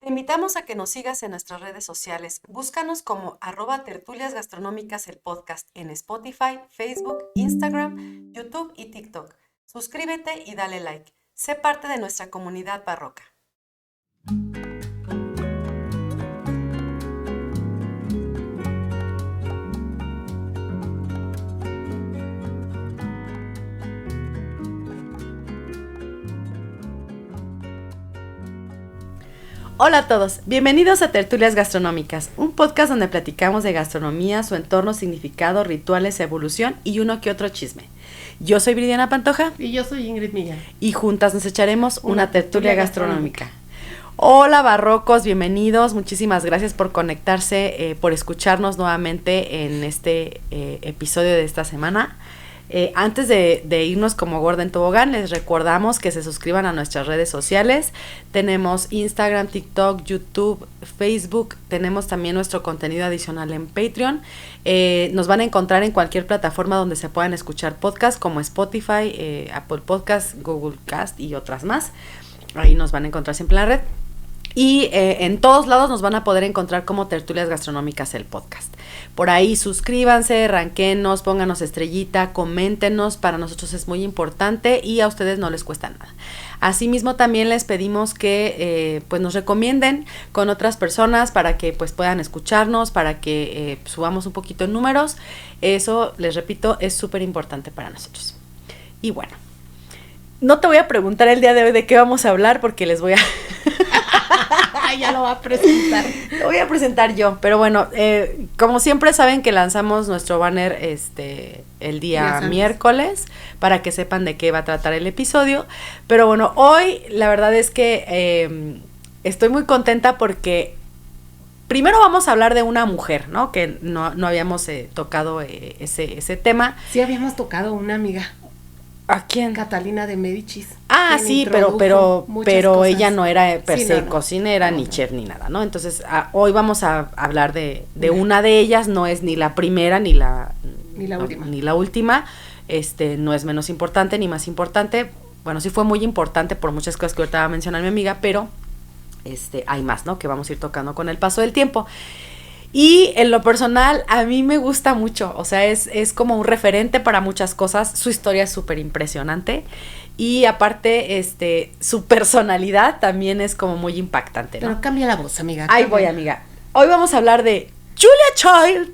Te invitamos a que nos sigas en nuestras redes sociales. Búscanos como @tertulias gastronómicas el podcast en Spotify, Facebook, Instagram, YouTube y TikTok. Suscríbete y dale like. Sé parte de nuestra comunidad barroca. Hola a todos, bienvenidos a Tertulias Gastronómicas, un podcast donde platicamos de gastronomía, su entorno, significado, rituales, evolución y uno que otro chisme. Yo soy Bridiana Pantoja. Y yo soy Ingrid Millán. Y juntas nos echaremos una tertulia gastronómica. Hola barrocos, bienvenidos, muchísimas gracias por conectarse, por escucharnos nuevamente en este episodio de esta semana. Antes de irnos como gorda en tobogán, les recordamos que se suscriban a nuestras redes sociales. Tenemos Instagram, TikTok, YouTube, Facebook. Tenemos también nuestro contenido adicional en Patreon. Nos van a encontrar en cualquier plataforma donde se puedan escuchar podcasts como Spotify, Apple Podcasts, Google Cast y otras más. Ahí nos van a encontrar siempre en la red. Y en todos lados nos van a poder encontrar como Tertulias Gastronómicas el podcast. Por ahí suscríbanse, ranquenos, pónganos estrellita, coméntenos, para nosotros es muy importante y a ustedes no les cuesta nada. Asimismo también les pedimos que pues nos recomienden con otras personas para que pues puedan escucharnos, para que subamos un poquito en números. Eso, les repito, es súper importante para nosotros. Y bueno, no te voy a preguntar el día de hoy de qué vamos a hablar porque les voy a... Ya lo va a presentar. Lo voy a presentar yo, pero bueno, como siempre saben que lanzamos nuestro banner el día miércoles para que sepan de qué va a tratar el episodio, pero bueno, hoy la verdad es que estoy muy contenta porque primero vamos a hablar de una mujer, ¿no? Que no habíamos tocado ese tema. Sí habíamos tocado una amiga. ¿A quién? Catalina de Médicis. Ah, sí, pero ella no era per se no. cocinera, ni chef, ni nada, ¿no? Entonces, hoy vamos a hablar de una de ellas, no es ni la primera, ni la última. Ni la última, no es menos importante, ni más importante. Bueno, sí fue muy importante por muchas cosas que ahorita va a mencionar mi amiga, pero hay más, ¿no? Que vamos a ir tocando con el paso del tiempo. Y en lo personal, a mí me gusta mucho, o sea, es como un referente para muchas cosas, su historia es súper impresionante y aparte, su personalidad también es como muy impactante, ¿no? Pero cambia la voz, amiga. Ahí voy, amiga. Hoy vamos a hablar de Julia Child.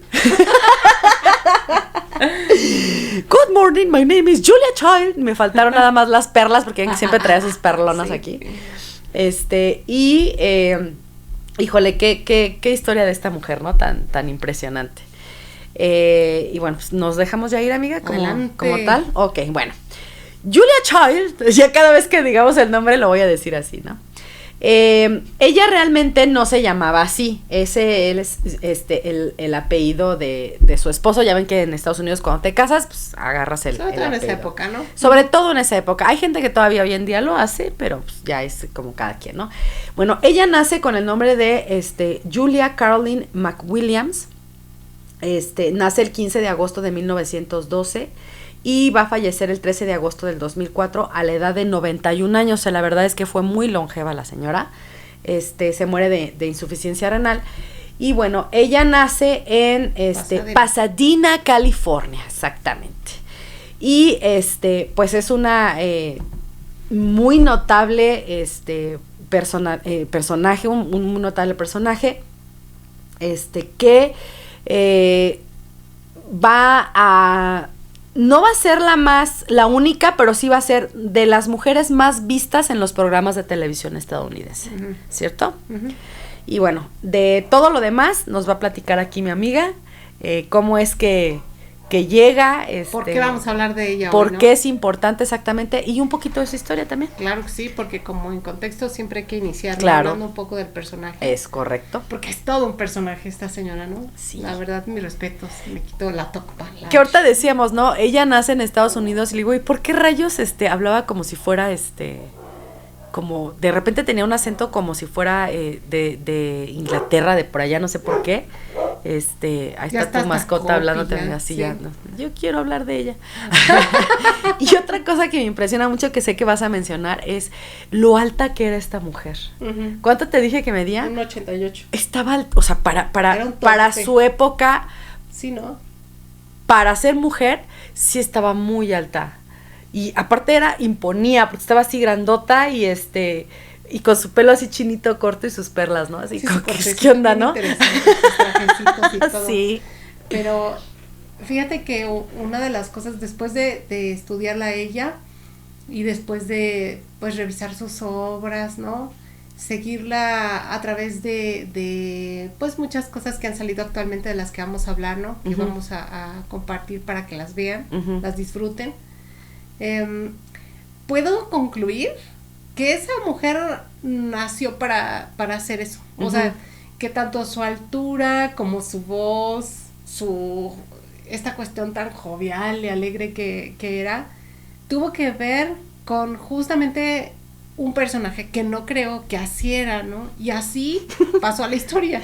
Good morning, my name is Julia Child. Me faltaron nada más las perlas porque siempre trae sus perlonas sí. Aquí. Híjole, qué historia de esta mujer, ¿no? Tan impresionante. Y bueno, pues nos dejamos ya ir, amiga, como tal. Ok, bueno. Julia Child, ya cada vez que digamos el nombre lo voy a decir así, ¿no? Ella realmente no se llamaba así. Él es el apellido de su esposo. Ya ven que en Estados Unidos cuando te casas, pues agarras el sobre todo en apellido. esa época, ¿no? Sobre todo en esa época. Hay gente que todavía hoy en día lo hace, pero pues, ya es como cada quien, ¿no? Bueno, ella nace con el nombre de Julia Caroline McWilliams. Nace el 15 de agosto de 1912. Y va a fallecer el 13 de agosto del 2004 a la edad de 91 años. O sea, la verdad es que fue muy longeva la señora. Se muere de insuficiencia renal. Y bueno, ella nace en Pasadena, California, exactamente. Y pues es una muy notable personaje, un notable personaje que no va a ser la única, pero sí va a ser de las mujeres más vistas en los programas de televisión estadounidense, uh-huh. ¿Cierto? Uh-huh. Y bueno, de todo lo demás nos va a platicar aquí mi amiga, cómo es que llega. ¿Por qué vamos a hablar de ella hoy, ¿no? ¿Por qué es importante exactamente? Y un poquito de su historia también. Claro que sí, porque como en contexto siempre hay que iniciar hablando un poco del personaje. Es correcto. Porque es todo un personaje esta señora, ¿no? Sí. La verdad, mis respetos, me quitó la topa. Que ahorita decíamos, ¿no? Ella nace en Estados Unidos y le digo, ¿y por qué rayos hablaba como si fuera como de repente tenía un acento como si fuera de Inglaterra, de por allá, no sé por qué. Ahí está tu mascota hablándote así, sí. Ya. No, yo quiero hablar de ella. Y otra cosa que me impresiona mucho, que sé que vas a mencionar, es lo alta que era esta mujer. Uh-huh. ¿Cuánto te dije que medía? 1.88. Estaba alta, o sea, para su época. Sí, ¿no? Para ser mujer, sí estaba muy alta. Y aparte imponía, porque estaba así grandota y con su pelo así chinito corto y sus perlas, ¿no? Así sí, como, ¿qué onda, no? Y todo. Sí. Pero fíjate que una de las cosas, después de estudiarla a ella y después de, pues, revisar sus obras, ¿no? Seguirla a través de pues, muchas cosas que han salido actualmente, de las que vamos a hablar, ¿no? Que vamos a compartir para que las vean, las disfruten. Puedo concluir que esa mujer nació para hacer eso. O sea, que tanto su altura como su voz, esta cuestión tan jovial y alegre que era, tuvo que ver con justamente un personaje que no creo que así era, ¿no? Y así pasó a la historia.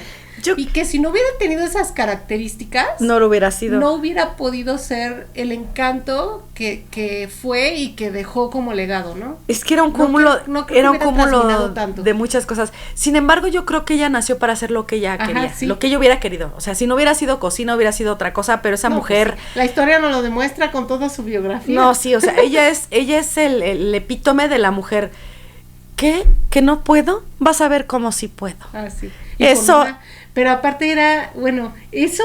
Y que si no hubiera tenido esas características, no lo hubiera sido. No hubiera podido ser el encanto que fue y que dejó como legado, ¿no? Es que era un cúmulo, era un cúmulo de muchas cosas. Sin embargo, yo creo que ella nació para hacer lo que ella quería, sí. Lo que ella hubiera querido. O sea, si no hubiera sido cocina, hubiera sido otra cosa, pero esa mujer... Pues, la historia nos lo demuestra con toda su biografía. No, sí, o sea, ella es el epítome de la mujer. ¿Qué? ¿Que no puedo? Vas a ver cómo sí puedo. Ah, sí. Eso... Pero aparte era, bueno, eso,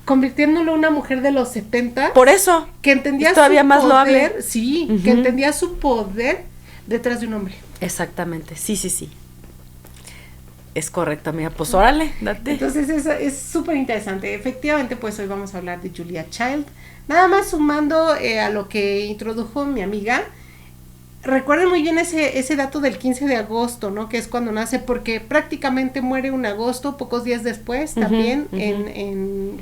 convirtiéndolo en una mujer de los 70. Por eso. Que entendía es todavía más poder, loable. Sí, que entendía su poder detrás de un hombre. Exactamente, sí. Es correcto, amiga. Pues órale, date. Entonces eso es súper interesante. Efectivamente, pues hoy vamos a hablar de Julia Child. Nada más sumando a lo que introdujo mi amiga. Recuerden muy bien ese dato del 15 de agosto, ¿no? Que es cuando nace, porque prácticamente muere en agosto, pocos días después, también, en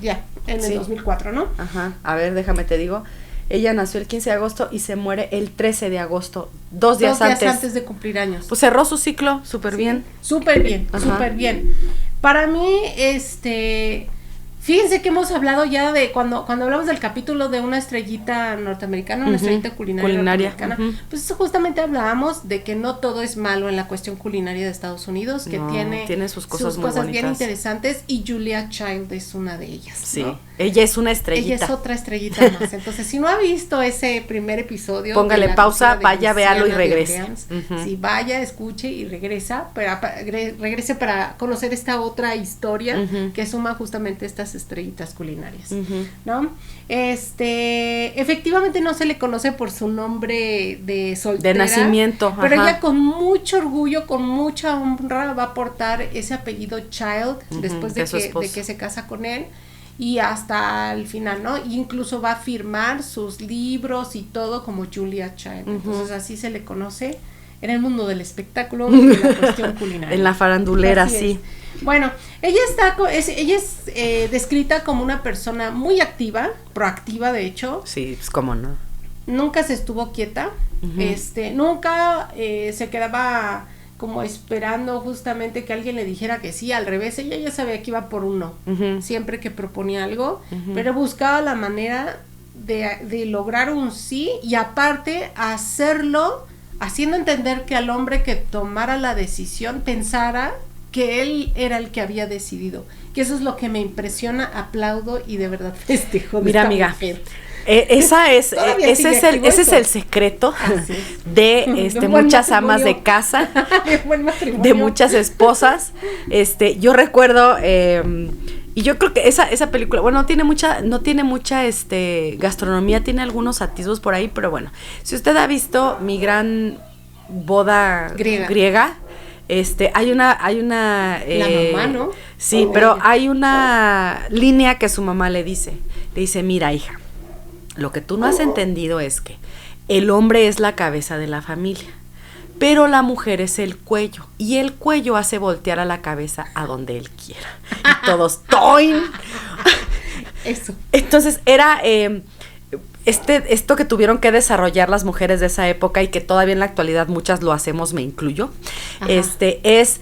el 2004, ¿no? Ajá, a ver, déjame te digo. Ella nació el 15 de agosto y se muere el 13 de agosto, dos días antes de cumplir años. Pues cerró su ciclo súper bien. Súper bien. Para mí, fíjense que hemos hablado ya de cuando hablamos del capítulo de una estrellita norteamericana, una estrellita culinaria norteamericana, pues justamente hablábamos de que no todo es malo en la cuestión culinaria de Estados Unidos, que tiene sus cosas muy bonitas, bien interesantes, y Julia Child es una de ellas. Sí, ¿no? Ella es una estrellita. Ella es otra estrellita más. Entonces, si no ha visto ese primer episodio, póngale pausa, vaya, véalo y regrese. Sí, vaya, escuche y regrese para conocer esta otra historia que suma justamente estas estrellitas culinarias, ¿no? Efectivamente no se le conoce por su nombre de soltera, de nacimiento, pero ella con mucho orgullo, con mucha honra va a portar ese apellido Child después de que se casa con él. Y hasta el final, ¿no? Y incluso va a firmar sus libros y todo como Julia Child. Entonces así se le conoce en el mundo del espectáculo y en la cuestión culinaria. En la farandulera, sí. Bueno, ella es descrita como una persona muy activa, proactiva de hecho. Sí, pues cómo no. Nunca se estuvo quieta, nunca se quedaba como esperando justamente que alguien le dijera que sí, al revés, ella ya sabía que iba por un no, siempre que proponía algo, pero buscaba la manera de lograr un sí, y aparte hacerlo haciendo entender que al hombre que tomara la decisión pensara que él era el que había decidido, que eso es lo que me impresiona, aplaudo y de verdad festejo. Mira, amiga, ese es el secreto de muchas amas de casa, de muchas esposas. Yo recuerdo, y yo creo que esa película, bueno, no tiene mucha gastronomía, tiene algunos atisbos por ahí, pero bueno, si usted ha visto Mi Gran Boda Griega, hay una la mamá, ¿no? Sí, pero hay una línea que su mamá le dice, mira, hija, lo que tú no has entendido es que el hombre es la cabeza de la familia, pero la mujer es el cuello, y el cuello hace voltear a la cabeza a donde él quiera. Y todos, ¡toin! Eso. Entonces era esto que tuvieron que desarrollar las mujeres de esa época, y que todavía en la actualidad muchas lo hacemos, me incluyo, es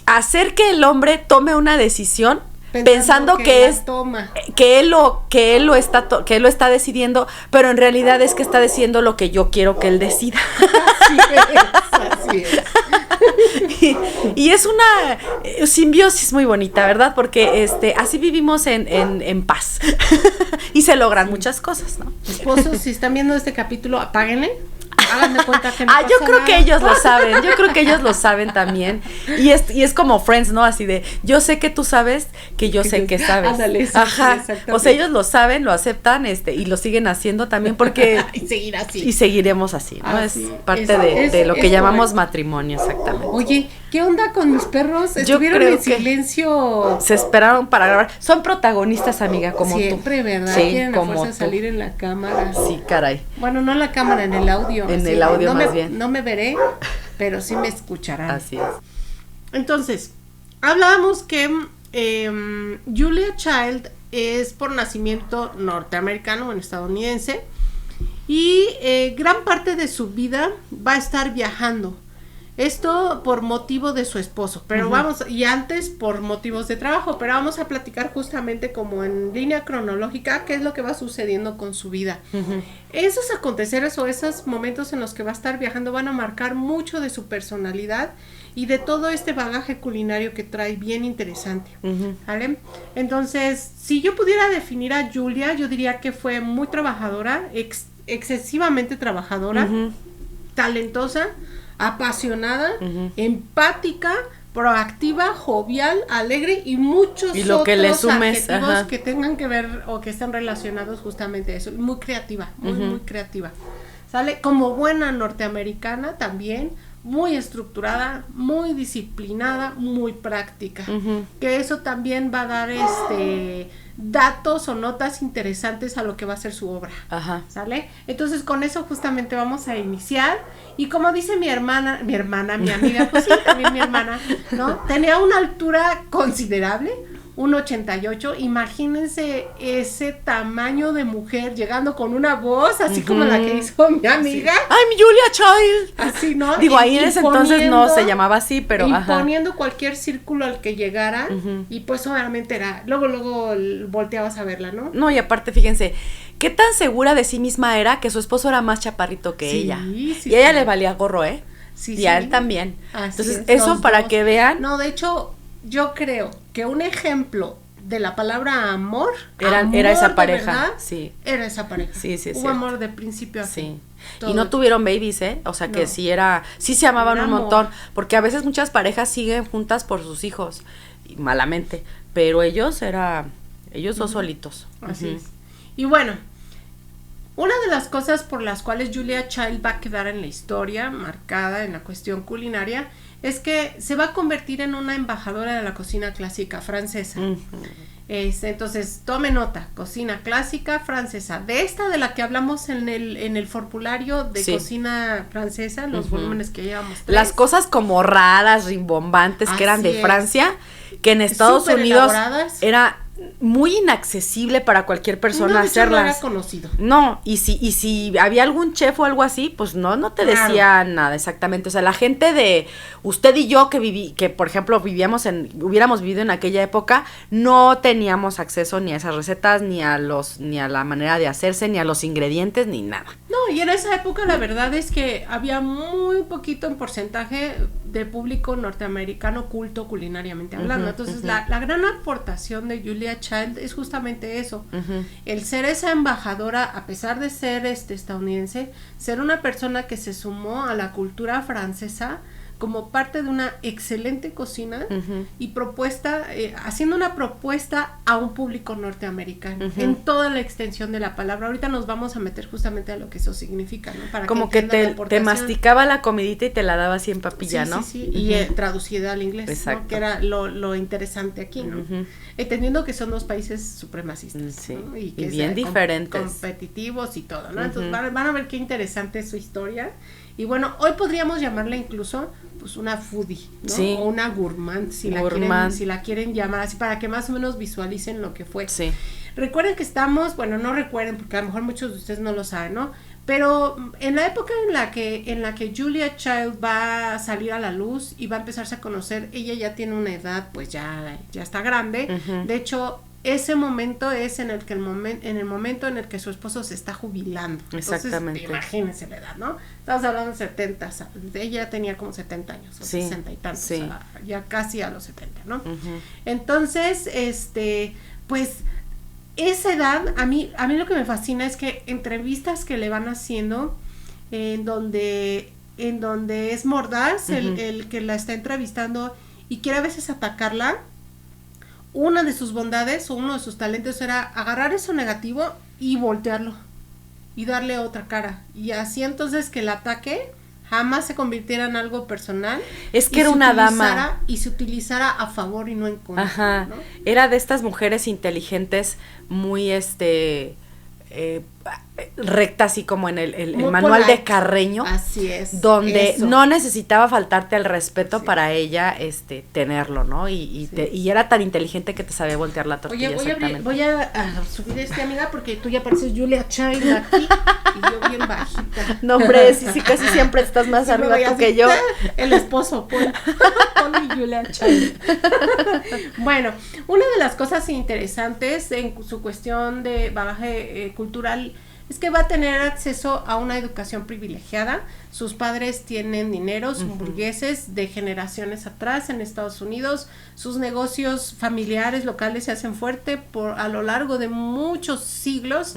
hacer que el hombre tome una decisión pensando que es que él lo está decidiendo, pero en realidad es que está decidiendo lo que yo quiero que él decida. Así es. Y es una simbiosis muy bonita, ¿verdad? Porque así vivimos en paz y se logran muchas cosas, ¿no? Esposos, si están viendo este capítulo, apáguenle. Háganme cuenta que no pasa yo creo nada. que ellos lo saben también. Y es como Friends, ¿no? Así de, yo sé que tú sabes que yo sé que sabes. Ándale, sí, ajá. Sí, o sea, ellos lo saben, lo aceptan, y lo siguen haciendo también porque y seguir así. Y seguiremos así, ¿no? Así, es parte de lo que llamamos matrimonio, exactamente. Oye, ¿qué onda con mis perros? Estuvieron en silencio. Se esperaron para grabar. Son protagonistas, amiga, como siempre, tú. ¿verdad? Sí, Quieren como a fuerza salir en la cámara. Sí, caray. Bueno, no en la cámara, en el audio. En el audio más bien. No me veré, pero sí me escucharán. Así es. Entonces, hablábamos que Julia Child es por nacimiento norteamericano, bueno, estadounidense, y gran parte de su vida va a estar viajando. Esto por motivo de su esposo, pero y antes por motivos de trabajo, pero vamos a platicar justamente como en línea cronológica qué es lo que va sucediendo con su vida. Esos aconteceres o esos momentos en los que va a estar viajando van a marcar mucho de su personalidad y de todo este bagaje culinario que trae bien interesante, ¿vale? Entonces, si yo pudiera definir a Julia, yo diría que fue muy trabajadora, excesivamente trabajadora, talentosa, apasionada, empática, proactiva, jovial, alegre y muchos y lo que le sumes, adjetivos que tengan que ver o que estén relacionados justamente a eso. Muy creativa, muy creativa. ¿Sale? Como buena norteamericana también, muy estructurada, muy disciplinada, muy práctica. Que eso también va a dar datos o notas interesantes a lo que va a ser su obra. ¿Sale? Entonces con eso justamente vamos a iniciar. Y como dice mi amiga, pues sí, también mi hermana, ¿no? Tenía una altura considerable, 1.88, imagínense ese tamaño de mujer llegando con una voz así como la que hizo mi amiga. Sí. ¡Ay, mi Julia Child! Así, ¿no? Digo, ahí en ese entonces no se llamaba así, pero imponiendo cualquier círculo al que llegara, y pues obviamente era, luego volteabas a verla, ¿no? No, y aparte, fíjense, qué tan segura de sí misma era que su esposo era más chaparrito que ella. Y a ella le valía gorro, ¿eh? Y a él también. Así entonces, es, eso para que vean. No, de hecho, yo creo que un ejemplo de la palabra amor era esa pareja, verdad, sí. Era esa pareja. Sí, Hubo amor de principio a fin. Sí. Y no tuvieron babies, ¿eh? O sea que sí se amaban un montón, porque a veces muchas parejas siguen juntas por sus hijos, y malamente, pero ellos dos solitos. Así es. Y bueno, una de las cosas por las cuales Julia Child va a quedar en la historia, marcada en la cuestión culinaria, es que se va a convertir en una embajadora de la cocina clásica francesa. Entonces, tome nota, cocina clásica francesa. De la que hablamos en el formulario de cocina francesa, los volúmenes que llevamos 3. Las cosas como raras, rimbombantes, que eran de Francia, que en Estados Unidos era muy inaccesible para cualquier persona hacerlas. No era conocido. No, y si había algún chef o algo así, pues no te decía nada exactamente. O sea, la gente de usted y yo que por ejemplo hubiéramos vivido en aquella época, no teníamos acceso ni a esas recetas, ni a la manera de hacerse, ni a los ingredientes, ni nada. No, y en esa época la verdad es que había muy poquito en porcentaje de público norteamericano culto culinariamente hablando. Entonces, la gran aportación de Julia Child es justamente eso, el ser esa embajadora, a pesar de ser estadounidense, ser una persona que se sumó a la cultura francesa como parte de una excelente cocina y propuesta, haciendo una propuesta a un público norteamericano, en toda la extensión de la palabra. Ahorita nos vamos a meter justamente a lo que eso significa, ¿no? Para como que te masticaba la comidita y te la daba así en papilla, ¿no? Sí, y traducida al inglés, ¿no? Que era lo interesante aquí, ¿no? Entendiendo que son dos países supremacistas, ¿no? Y que bien diferentes, competitivos y todo, ¿no? Entonces van a ver qué interesante es su historia. Y bueno, hoy podríamos llamarla incluso pues una foodie, ¿no? Sí. O una gourmand, si la quieren llamar así, para que más o menos visualicen lo que fue. Sí. Recuerden que estamos, bueno, no recuerden, porque a lo mejor muchos de ustedes no lo saben, ¿no? Pero en la época en la que Julia Child va a salir a la luz y va a empezarse a conocer, ella ya tiene una edad, pues ya está grande. De hecho, ese momento es en el momento en el que su esposo se está jubilando. Exactamente. Entonces, imagínense la edad, ¿no? Estamos hablando de 70, ella tenía como 70 años, o 60 y tantos, o sea, ya casi a los 70, ¿no? Entonces, pues, esa edad, a mí lo que me fascina es que entrevistas que le van haciendo, en donde es mordaz el que la está entrevistando y quiere a veces atacarla, una de sus bondades o uno de sus talentos era agarrar eso negativo y voltearlo y darle otra cara, y así entonces que el ataque jamás se convirtiera en algo personal. Es que era una dama. Y se utilizara a favor y no en contra. Ajá. ¿No? Era de estas mujeres inteligentes, muy recta, así como en el manual de Carreño. Así es. Donde no necesitaba faltarte el respeto para ella, tenerlo, ¿no? Y era tan inteligente que te sabía voltear la tortilla. Oye, voy a subir amiga, porque tú ya pareces Julia Child aquí y yo bien bajita. No, hombre, sí, casi siempre estás más arriba tú que yo. El esposo, Paul y Julia Child. Bueno, una de las cosas interesantes en su cuestión de bagaje cultural es que va a tener acceso a una educación privilegiada. Sus padres tienen dinero, son burgueses de generaciones atrás en Estados Unidos. Sus negocios familiares locales se hacen fuerte a lo largo de muchos siglos,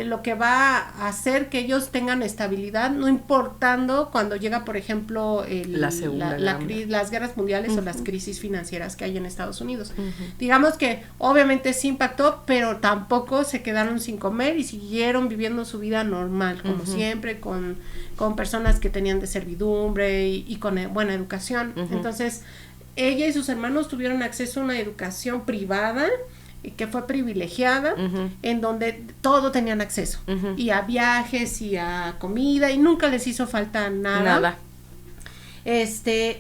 lo que va a hacer que ellos tengan estabilidad, no importando cuando llega, por ejemplo, las guerras mundiales o las crisis financieras que hay en Estados Unidos. Digamos que obviamente sí impactó, pero tampoco se quedaron sin comer y siguieron viviendo su vida normal, como siempre, con personas que tenían de servidumbre y con buena educación. Entonces, ella y sus hermanos tuvieron acceso a una educación privada que fue privilegiada, en donde todo tenían acceso, y a viajes y a comida, y nunca les hizo falta nada.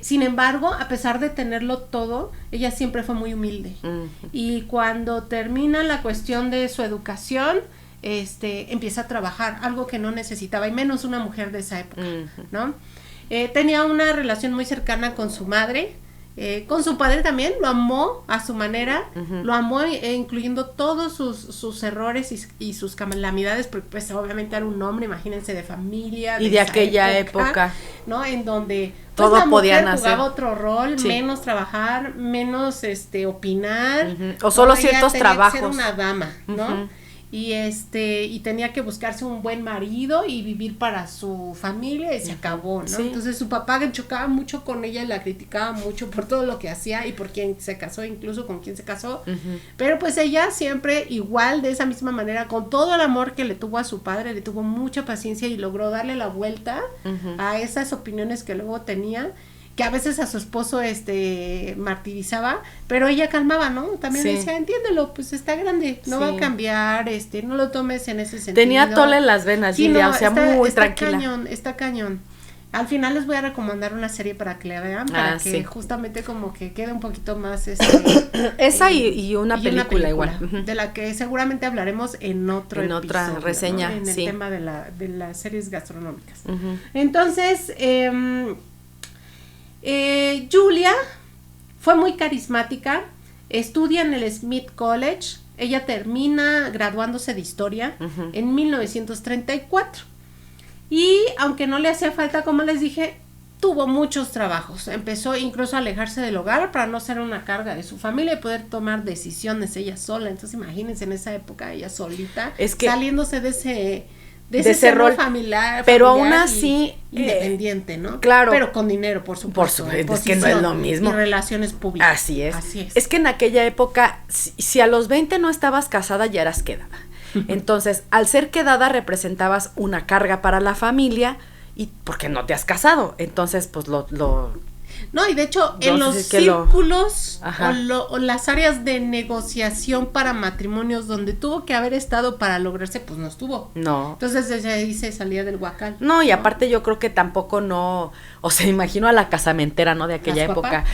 Sin embargo, a pesar de tenerlo todo, ella siempre fue muy humilde. Y cuando termina la cuestión de su educación, empieza a trabajar, algo que no necesitaba, y menos una mujer de esa época, ¿no? Tenía una relación muy cercana con su madre, con su padre también, lo amó a su manera, lo amó incluyendo todos sus errores y sus calamidades, porque pues obviamente era un hombre, imagínense, de familia. Y de aquella época, ¿no? En donde todo pues, la podían mujer jugaba hacer otro rol, menos trabajar, menos opinar. O solo ella ciertos tenía trabajos. Que ser una dama, ¿no? Y tenía que buscarse un buen marido y vivir para su familia, y se acabó, ¿no? Entonces su papá chocaba mucho con ella y la criticaba mucho por todo lo que hacía y por quién se casó, incluso con quién se casó, pero pues ella siempre igual, de esa misma manera, con todo el amor que le tuvo a su padre, le tuvo mucha paciencia y logró darle la vuelta a esas opiniones que luego tenía, que a veces a su esposo martirizaba, pero ella calmaba, ¿no? También decía, entiéndelo, pues está grande, no va a cambiar, no lo tomes en ese sentido. Tenía tole en las venas, Julia, o sea, muy tranquila. Está cañón. Al final les voy a recomendar una serie para que la vean, para que justamente como que quede un poquito más esa y una película igual, de la que seguramente hablaremos en otro episodio, otra reseña, ¿no? En el tema de las series gastronómicas. Entonces, Julia fue muy carismática, estudia en el Smith College, ella termina graduándose de historia en 1934, y aunque no le hacía falta, como les dije, tuvo muchos trabajos, empezó incluso a alejarse del hogar para no ser una carga de su familia y poder tomar decisiones ella sola. Entonces imagínense en esa época ella solita, saliéndose de ese rol familiar, pero aún así independiente, ¿no? Claro, pero con dinero, por supuesto, es que no es lo mismo, y relaciones públicas. Así es. Es que en aquella época, si a los 20 no estabas casada, ya eras quedada. Entonces, al ser quedada representabas una carga para la familia, y porque no te has casado. Entonces, pues lo No, y de hecho, en los círculos o las áreas de negociación para matrimonios donde tuvo que haber estado para lograrse, pues no estuvo. No. Entonces desde ahí se salía del huacal. No, y aparte yo creo que tampoco o sea, imagino a la casamentera, ¿no? De aquella época,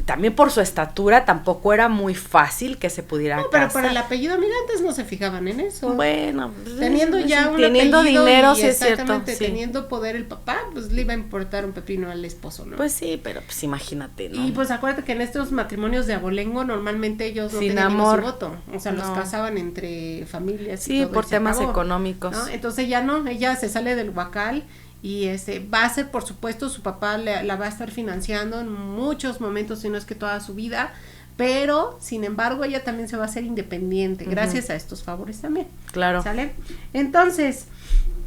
también por su estatura tampoco era muy fácil que se pudiera casar. Pero para el apellido, mira, antes no se fijaban en eso. Bueno, teniendo ya un teniendo apellido dinero, y sí es cierto. Sí. Teniendo poder el papá, pues le iba a importar un pepino al esposo, ¿no? Pues sí, pero pues imagínate, ¿no? Y pues acuérdate que en estos matrimonios de abolengo normalmente ellos no sin tenían amor, su voto, o sea, los casaban entre familias. Sí, y todo, por temas económicos. ¿no? Entonces ella se sale del huacal y va a ser, por supuesto, su papá la va a estar financiando en muchos momentos, si no es que toda su vida, pero sin embargo ella también se va a hacer independiente gracias a estos favores también. Claro. ¿Sale? Entonces,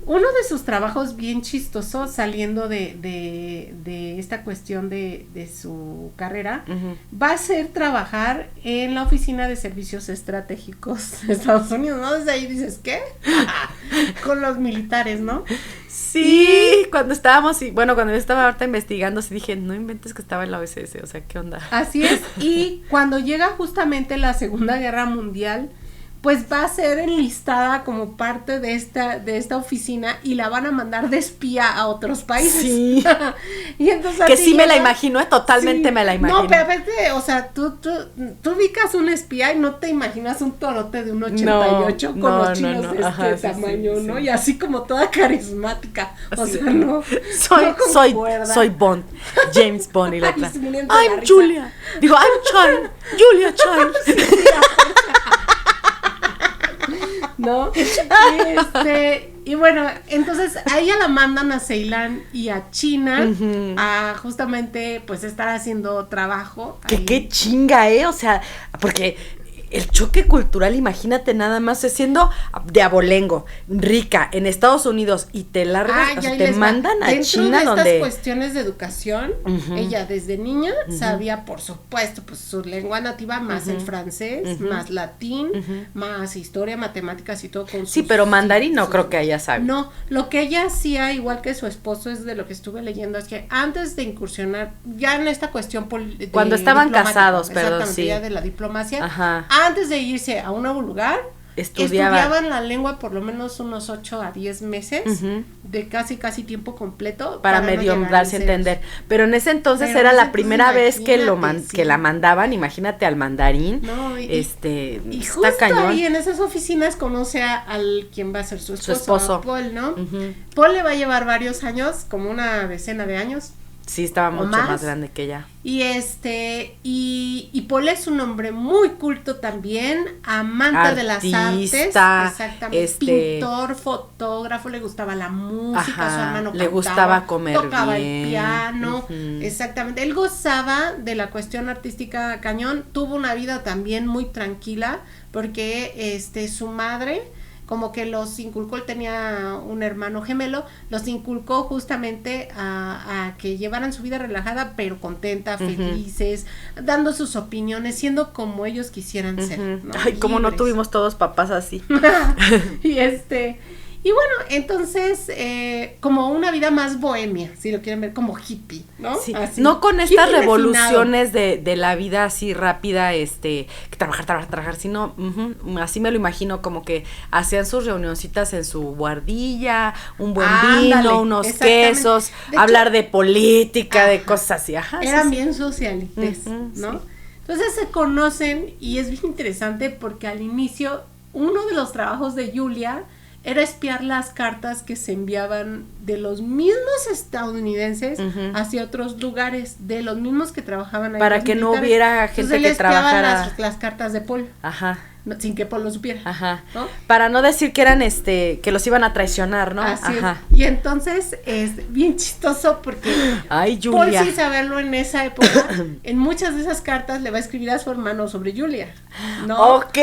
uno de sus trabajos bien chistosos saliendo de esta cuestión de su carrera va a ser trabajar en la Oficina de Servicios Estratégicos de Estados Unidos, ¿no? Desde ahí dices, ¿qué? Con los militares, ¿no? Sí, cuando yo estaba ahorita investigando, sí dije, no inventes que estaba en la OSS, o sea, ¿qué onda? Así es, y cuando llega justamente la Segunda Guerra Mundial, pues va a ser enlistada como parte de esta oficina y la van a mandar de espía a otros países. Sí. Y entonces que sí me la imagino, totalmente me la imagino. No, pero o sea, tú ubicas un espía y no te imaginas un torote de un 88 con los chinos de este tamaño, ¿no? Sí. Y así como toda carismática. O sea, no. Soy Bond, James Bond y la otra. I'm Julia. Digo, I'm Child, Julia Child. ¿No? Y bueno, entonces a ella la mandan a Ceilán y a China a justamente pues estar haciendo trabajo. Qué chinga, o sea, porque el choque cultural, imagínate nada más, siendo de abolengo, rica, en Estados Unidos, y te largas, o sea, te mandan a China donde... Dentro de estas cuestiones de educación, ella desde niña sabía, por supuesto, pues su lengua nativa, más el francés, más latín, más historia, matemáticas y todo con Sí, pero mandarín no creo que ella sabe. No, lo que ella hacía, igual que su esposo, es de lo que estuve leyendo, es que antes de incursionar, ya en esta cuestión cuando estaban casados, perdón, sí. De la diplomacia, antes de irse a un nuevo lugar, estudiaban la lengua por lo menos unos 8 a 10 meses de casi tiempo completo para medio darse a entender, pero en ese entonces era la primera vez que que la mandaban, imagínate al mandarín. No, y está justo cañón. ahí en esas oficinas conoce al quien va a ser su esposo. A Paul, ¿no? Paul le va a llevar varios años, como una decena de años. Sí, estaba mucho más grande que ella. Y y Paul es un hombre muy culto también, amante artista, de las artes, exactamente, pintor, fotógrafo, le gustaba la música, su hermano le gustaba comer tocaba bien. El piano, exactamente, él gozaba de la cuestión artística cañón, tuvo una vida también muy tranquila, porque su madre como que los inculcó, él tenía un hermano gemelo, los inculcó justamente a que llevaran su vida relajada, pero contenta, felices, dando sus opiniones, siendo como ellos quisieran ser, ¿no? Ay, como no tuvimos todos papás así. Y bueno, entonces, como una vida más bohemia, si lo quieren ver, como hippie, ¿no? Sí, así. no con estas revoluciones de la vida así rápida, que trabajar, sino, así me lo imagino, como que hacían sus reunioncitas en su guardilla, un buen vino, unos quesos, hablar de política, de cosas así, Eran bien socialites, ¿no? Sí. Entonces se conocen y es bien interesante porque al inicio, uno de los trabajos de Julia era espiar las cartas que se enviaban de los mismos estadounidenses hacia otros lugares, de los mismos que trabajaban ahí. Para que no hubiera gente que trabajara. Las cartas de Paul. Sin que Paul lo supiera. ¿No? Para no decir que eran que los iban a traicionar, ¿no? Así es. Y entonces es bien chistoso porque ay, Julia. Paul, sin saberlo en esa época, en muchas de esas cartas le va a escribir a su hermano sobre Julia, ¿no? Ok.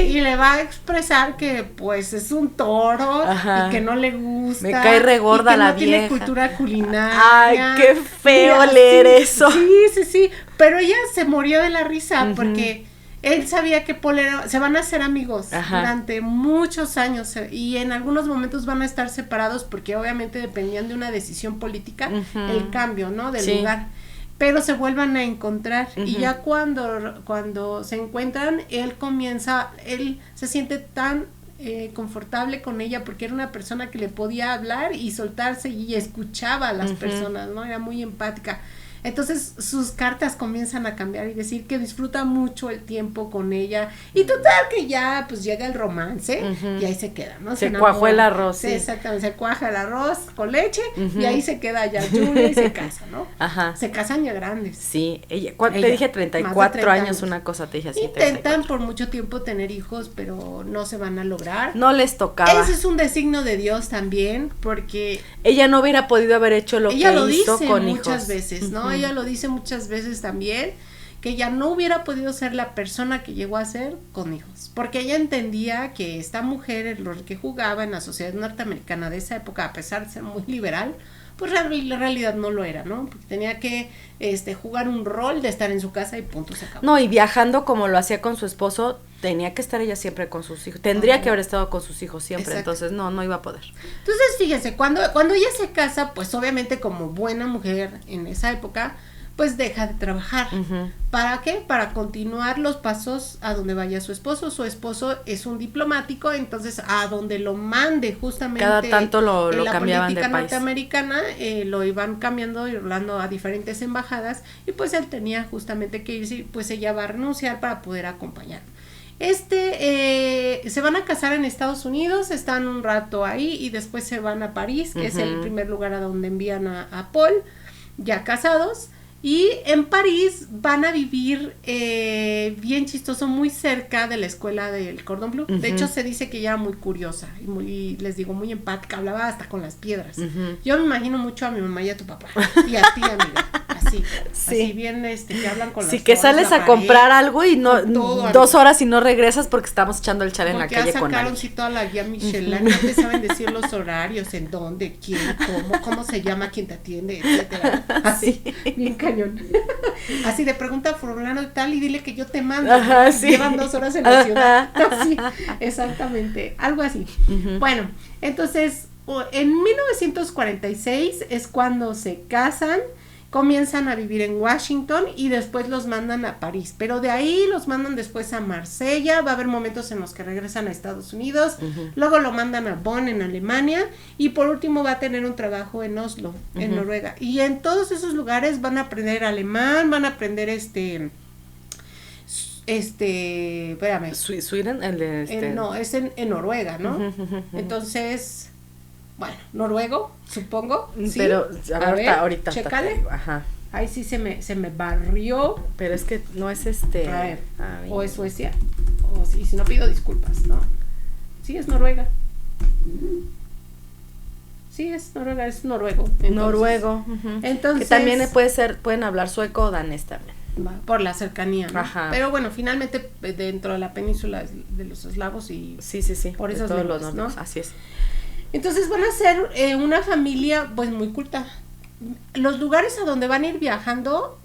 Y le va a expresar que pues es un toro y que no le gusta. Me cae regorda la vieja. Tiene cultura culinaria. Ay, qué feo leer eso. Sí. Pero ella se moría de la risa porque él sabía que Paul se van a hacer amigos durante muchos años y en algunos momentos van a estar separados porque obviamente dependían de una decisión política, el cambio, ¿no? Del lugar. Pero se vuelvan a encontrar y ya cuando se encuentran, él se siente tan confortable con ella porque era una persona que le podía hablar y soltarse y escuchaba a las personas, ¿no? Era muy empática. Entonces sus cartas comienzan a cambiar y decir que disfruta mucho el tiempo con ella y total que ya pues llega el romance y ahí se queda, ¿no? Se cuajó el arroz. Sí, exactamente, se cuaja el arroz con leche y ahí se queda ya Julia y se casa, ¿no? Se casan ya grandes. Sí, ella te dije 34 años, una cosa te dije así. Intentan 34. por mucho tiempo tener hijos, pero no se van a lograr. No les tocaba. Ese es un designio de Dios también, porque ella no hubiera podido haber hecho lo que hizo con hijos. Ella lo dice muchas veces, ¿no? Ella lo dice muchas veces también, que ella no hubiera podido ser la persona que llegó a ser con hijos, porque ella entendía que esta mujer, el rol que jugaba en la sociedad norteamericana de esa época, a pesar de ser muy liberal, pues la realidad no lo era, ¿no? Porque tenía que jugar un rol de estar en su casa y punto, se acabó. No, y viajando como lo hacía con su esposo, tenía que estar ella siempre con sus hijos, tendría que haber estado con sus hijos siempre. Exacto. Entonces no iba a poder. Entonces fíjense, cuando ella se casa, pues obviamente como buena mujer en esa época, pues deja de trabajar. ¿Para qué? Para continuar los pasos a donde vaya su esposo. Su esposo es un diplomático, entonces a donde lo mande justamente. Cada tanto lo cambiaban de país. La política norteamericana lo iban cambiando y rolando a diferentes embajadas y pues él tenía justamente que irse, pues ella va a renunciar para poder acompañar. Se van a casar en Estados Unidos, están un rato ahí y después se van a París, que es el primer lugar a donde envían a Paul, ya casados. Y en París van a vivir bien chistoso, muy cerca de la escuela del Cordon Bleu. De hecho, se dice que ella era muy curiosa y muy empática, hablaba hasta con las piedras. Yo me imagino mucho a mi mamá y a tu papá y a ti, amiga. Así bien, que hablan con las sí, que sales a comprar algo y no, 2 horas y no regresas porque estamos echando el chal en la calle con alguien. Sí, toda la guía Michelin, no te saben decir los horarios, en dónde, quién, cómo se llama quien te atiende, etcétera. Así, bien cañón. Así de pregunta a fulano y tal y dile que yo te mando. Llevan 2 horas en la ciudad. Así, exactamente, algo así. Bueno, entonces, en 1946 es cuando se casan. Comienzan a vivir en Washington y después los mandan a París, pero de ahí los mandan después a Marsella, va a haber momentos en los que regresan a Estados Unidos, luego lo mandan a Bonn en Alemania y por último va a tener un trabajo en Oslo, en Noruega, y en todos esos lugares van a aprender alemán, van a aprender espérame. ¿Sweden? No, es en Noruega, ¿no? Entonces... Bueno, noruego, supongo. ¿Sí? Pero a ver, ahorita. Chécale. Ahí sí se me barrió. Pero es que no es A ver. O es Suecia. O si no pido disculpas, ¿no? Sí, es Noruega. Sí, es Noruega, es noruego. Entonces, noruego. Entonces. Que también pueden hablar sueco o danés también. Por la cercanía, ¿no? Pero bueno, finalmente dentro de la península de los eslavos y. Sí. Por esos todos lenguas, los ¿no? Así es. Entonces van a ser una familia pues muy culta. Los lugares a donde van a ir viajando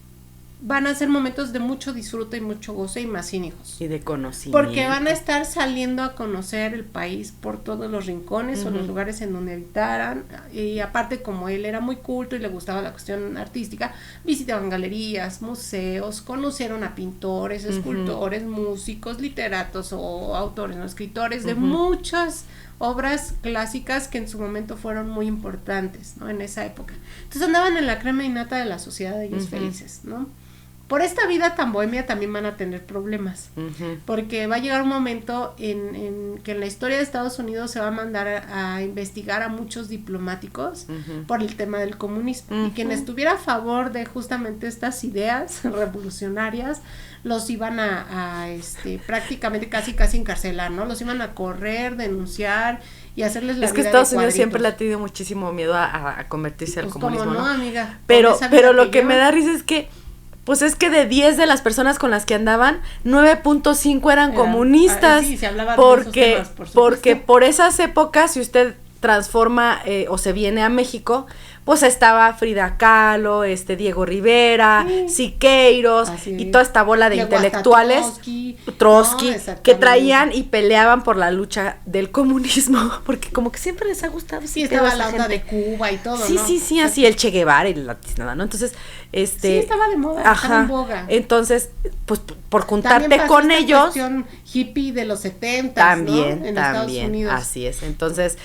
van a ser momentos de mucho disfrute y mucho goce y más sin hijos. Y de conocimiento. Porque van a estar saliendo a conocer el país por todos los rincones o los lugares en donde habitaran. Y aparte como él era muy culto y le gustaba la cuestión artística, visitaban galerías, museos, conocieron a pintores, escultores, músicos, literatos o autores, ¿no? Escritores de muchas obras clásicas que en su momento fueron muy importantes, ¿no? En esa época. Entonces andaban en la crema innata de la sociedad de ellos felices, ¿no? Por esta vida tan bohemia también van a tener problemas, porque va a llegar un momento en que en la historia de Estados Unidos se va a mandar a investigar a muchos diplomáticos por el tema del comunismo, y quien estuviera a favor de justamente estas ideas revolucionarias, los iban a prácticamente casi encarcelar, ¿no? Los iban a correr, denunciar y hacerles la vida de cuadritos. Es que Estados Unidos siempre le ha tenido muchísimo miedo a convertirse al comunismo, ¿cómo no, amiga? Pero lo que me da risa es que pues es que de 10 de las personas con las que andaban, 9.5 eran comunistas. Sí, se hablaba porque, de esos temas, porque por esas épocas, si usted transforma o se viene a México, pues estaba Frida Kahlo, Diego Rivera, Siqueiros, y toda esta bola de intelectuales, Trotsky, que traían y peleaban por la lucha del comunismo, porque como que siempre les ha gustado. Sí, estaba la onda de Cuba y todo, sí, ¿no? Sí, así el Che Guevara y la nada, ¿no? Entonces, sí, estaba de moda, estaba en boga. Entonces, pues, por juntarte con ellos. Cuestión hippie de los 70, también, ¿no? En Estados Unidos. Así es. Entonces,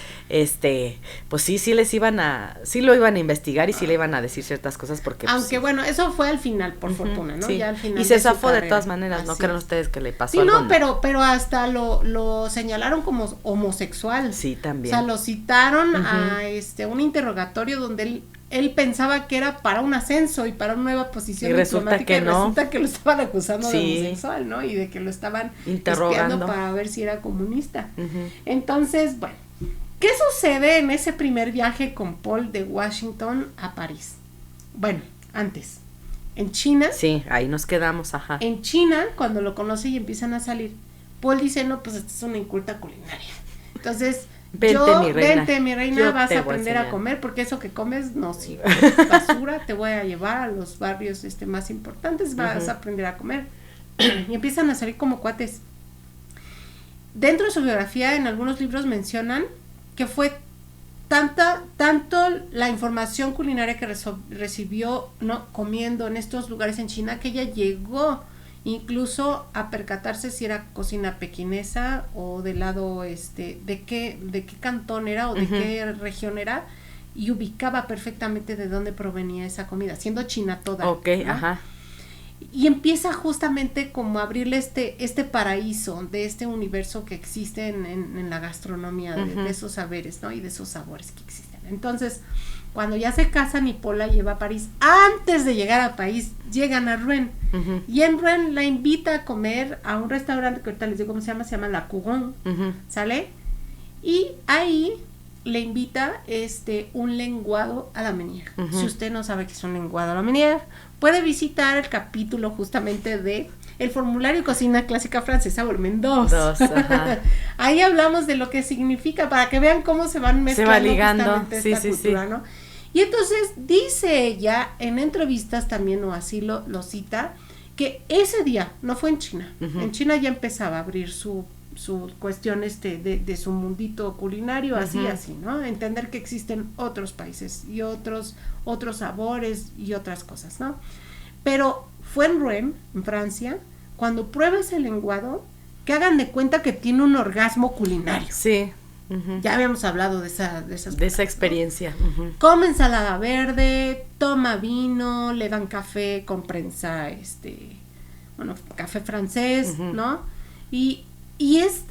pues sí lo iban a investigar y sí le iban a decir ciertas cosas porque. Aunque pues, bueno, eso fue al final, por fortuna, ¿no? Sí. Ya al final. Y se zafó de todas maneras, ¿no? ¿Creen ustedes que le pasó algo? Sí, no, pero hasta lo señalaron como homosexual. Sí, también. O sea, lo citaron a un interrogatorio donde él pensaba que era para un ascenso y para una nueva posición y resulta que no. Resulta que lo estaban acusando de homosexual, ¿no? Y de que lo estaban interrogando para ver si era comunista. Entonces, bueno, ¿qué sucede en ese primer viaje con Paul de Washington a París? Bueno, antes, en China. Sí, ahí nos quedamos, ajá. En China, cuando lo conoce y empiezan a salir, Paul dice, no, pues esta es una inculta culinaria. Entonces, vente mi reina, vas a aprender a comer, porque eso que comes no sirve, basura, te voy a llevar a los barrios más importantes, vas a aprender a comer. Y empiezan a salir como cuates. Dentro de su biografía, en algunos libros mencionan que fue tanto la información culinaria que recibió, ¿no?, comiendo en estos lugares en China, que ella llegó incluso a percatarse si era cocina pequinesa o del lado de qué cantón era o de qué región era, y ubicaba perfectamente de dónde provenía esa comida, siendo China toda. Okay, ¿no? Ajá. Y empieza justamente como a abrirle este paraíso de este universo que existe en la gastronomía, de esos saberes, ¿no? Y de esos sabores que existen. Entonces, cuando ya se casan y Paul la lleva a París, antes de llegar a París, llegan a Rouen. Y en Rouen la invita a comer a un restaurante que ahorita les digo cómo se llama La Couronne, ¿sale? Y ahí le invita un lenguado a la Meunier. Si usted no sabe qué es un lenguado a la Meunier, puede visitar el capítulo justamente de El formulario cocina clásica francesa, volumen 2. Ahí hablamos de lo que significa, para que vean cómo se van mezclando, se va ligando. Esta cultura, ¿no? Y entonces dice ella en entrevistas también, o así lo cita, que ese día, no fue en China, en China ya empezaba a abrir su cuestión de su mundito culinario, así, ¿no? Entender que existen otros países y otros sabores y otras cosas, ¿no? Pero fue en Rouen, en Francia, cuando pruebas el lenguado, que hagan de cuenta que tiene un orgasmo culinario. Sí. Ya habíamos hablado de esa experiencia. Come ensalada verde, toma vino, le dan café con prensa, café francés, ¿no? Y es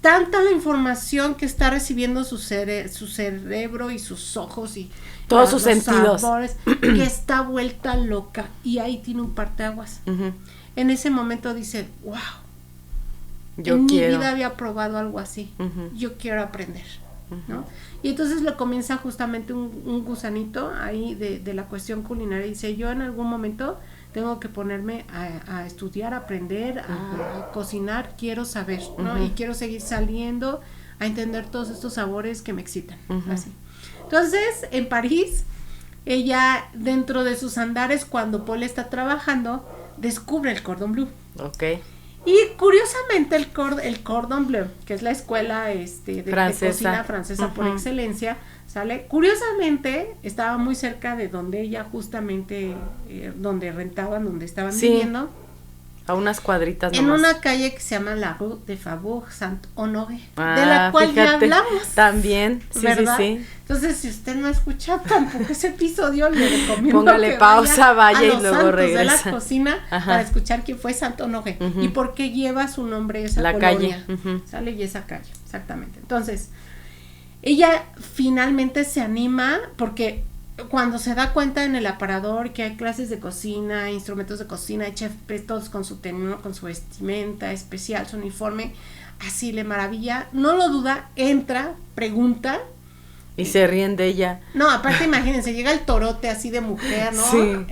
tanta la información que está recibiendo su cerebro y sus ojos y todos sus sentidos, sabores, que está vuelta loca, y ahí tiene un parteaguas. En ese momento dice, wow, mi vida había probado algo así, yo quiero aprender, ¿no? Y entonces le comienza justamente un gusanito ahí de la cuestión culinaria, y dice, yo en algún momento tengo que ponerme a estudiar, a aprender, a cocinar, quiero saber, ¿no? Y quiero seguir saliendo a entender todos estos sabores que me excitan, así. Entonces, en París, ella, dentro de sus andares, cuando Paul está trabajando, descubre el Cordon Bleu. Okay. Y curiosamente el Cordon Bleu, que es la escuela de cocina francesa por excelencia, ¿sale? Curiosamente estaba muy cerca de donde ella justamente, donde rentaban, donde estaban viviendo. A unas cuadritas en nomás. una calle que se llama la Rue de Faubourg Saint-Honoré, de la cual ya hablamos. También, ¿verdad? Sí. Entonces, si usted no ha escuchado tampoco ese episodio, le recomiendo póngale que pausa, vaya a y los luego santos regresa de la cocina para escuchar quién fue Saint-Honoré y por qué lleva su nombre esa la colonia. Calle. Sale y esa calle, exactamente. Entonces, ella finalmente se anima porque cuando se da cuenta en el aparador que hay clases de cocina, instrumentos de cocina, hay chefs todos con su terno, con su vestimenta especial, su uniforme, así le maravilla, no lo duda, entra, pregunta. Y se ríen de ella. No, aparte imagínense, llega el torote así de mujer, ¿no? Sí.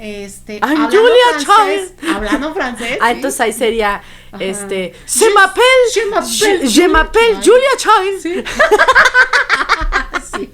Julia Chávez. Hablando francés. Entonces ahí sería, je m'appelle Julia Chávez. Sí. sí.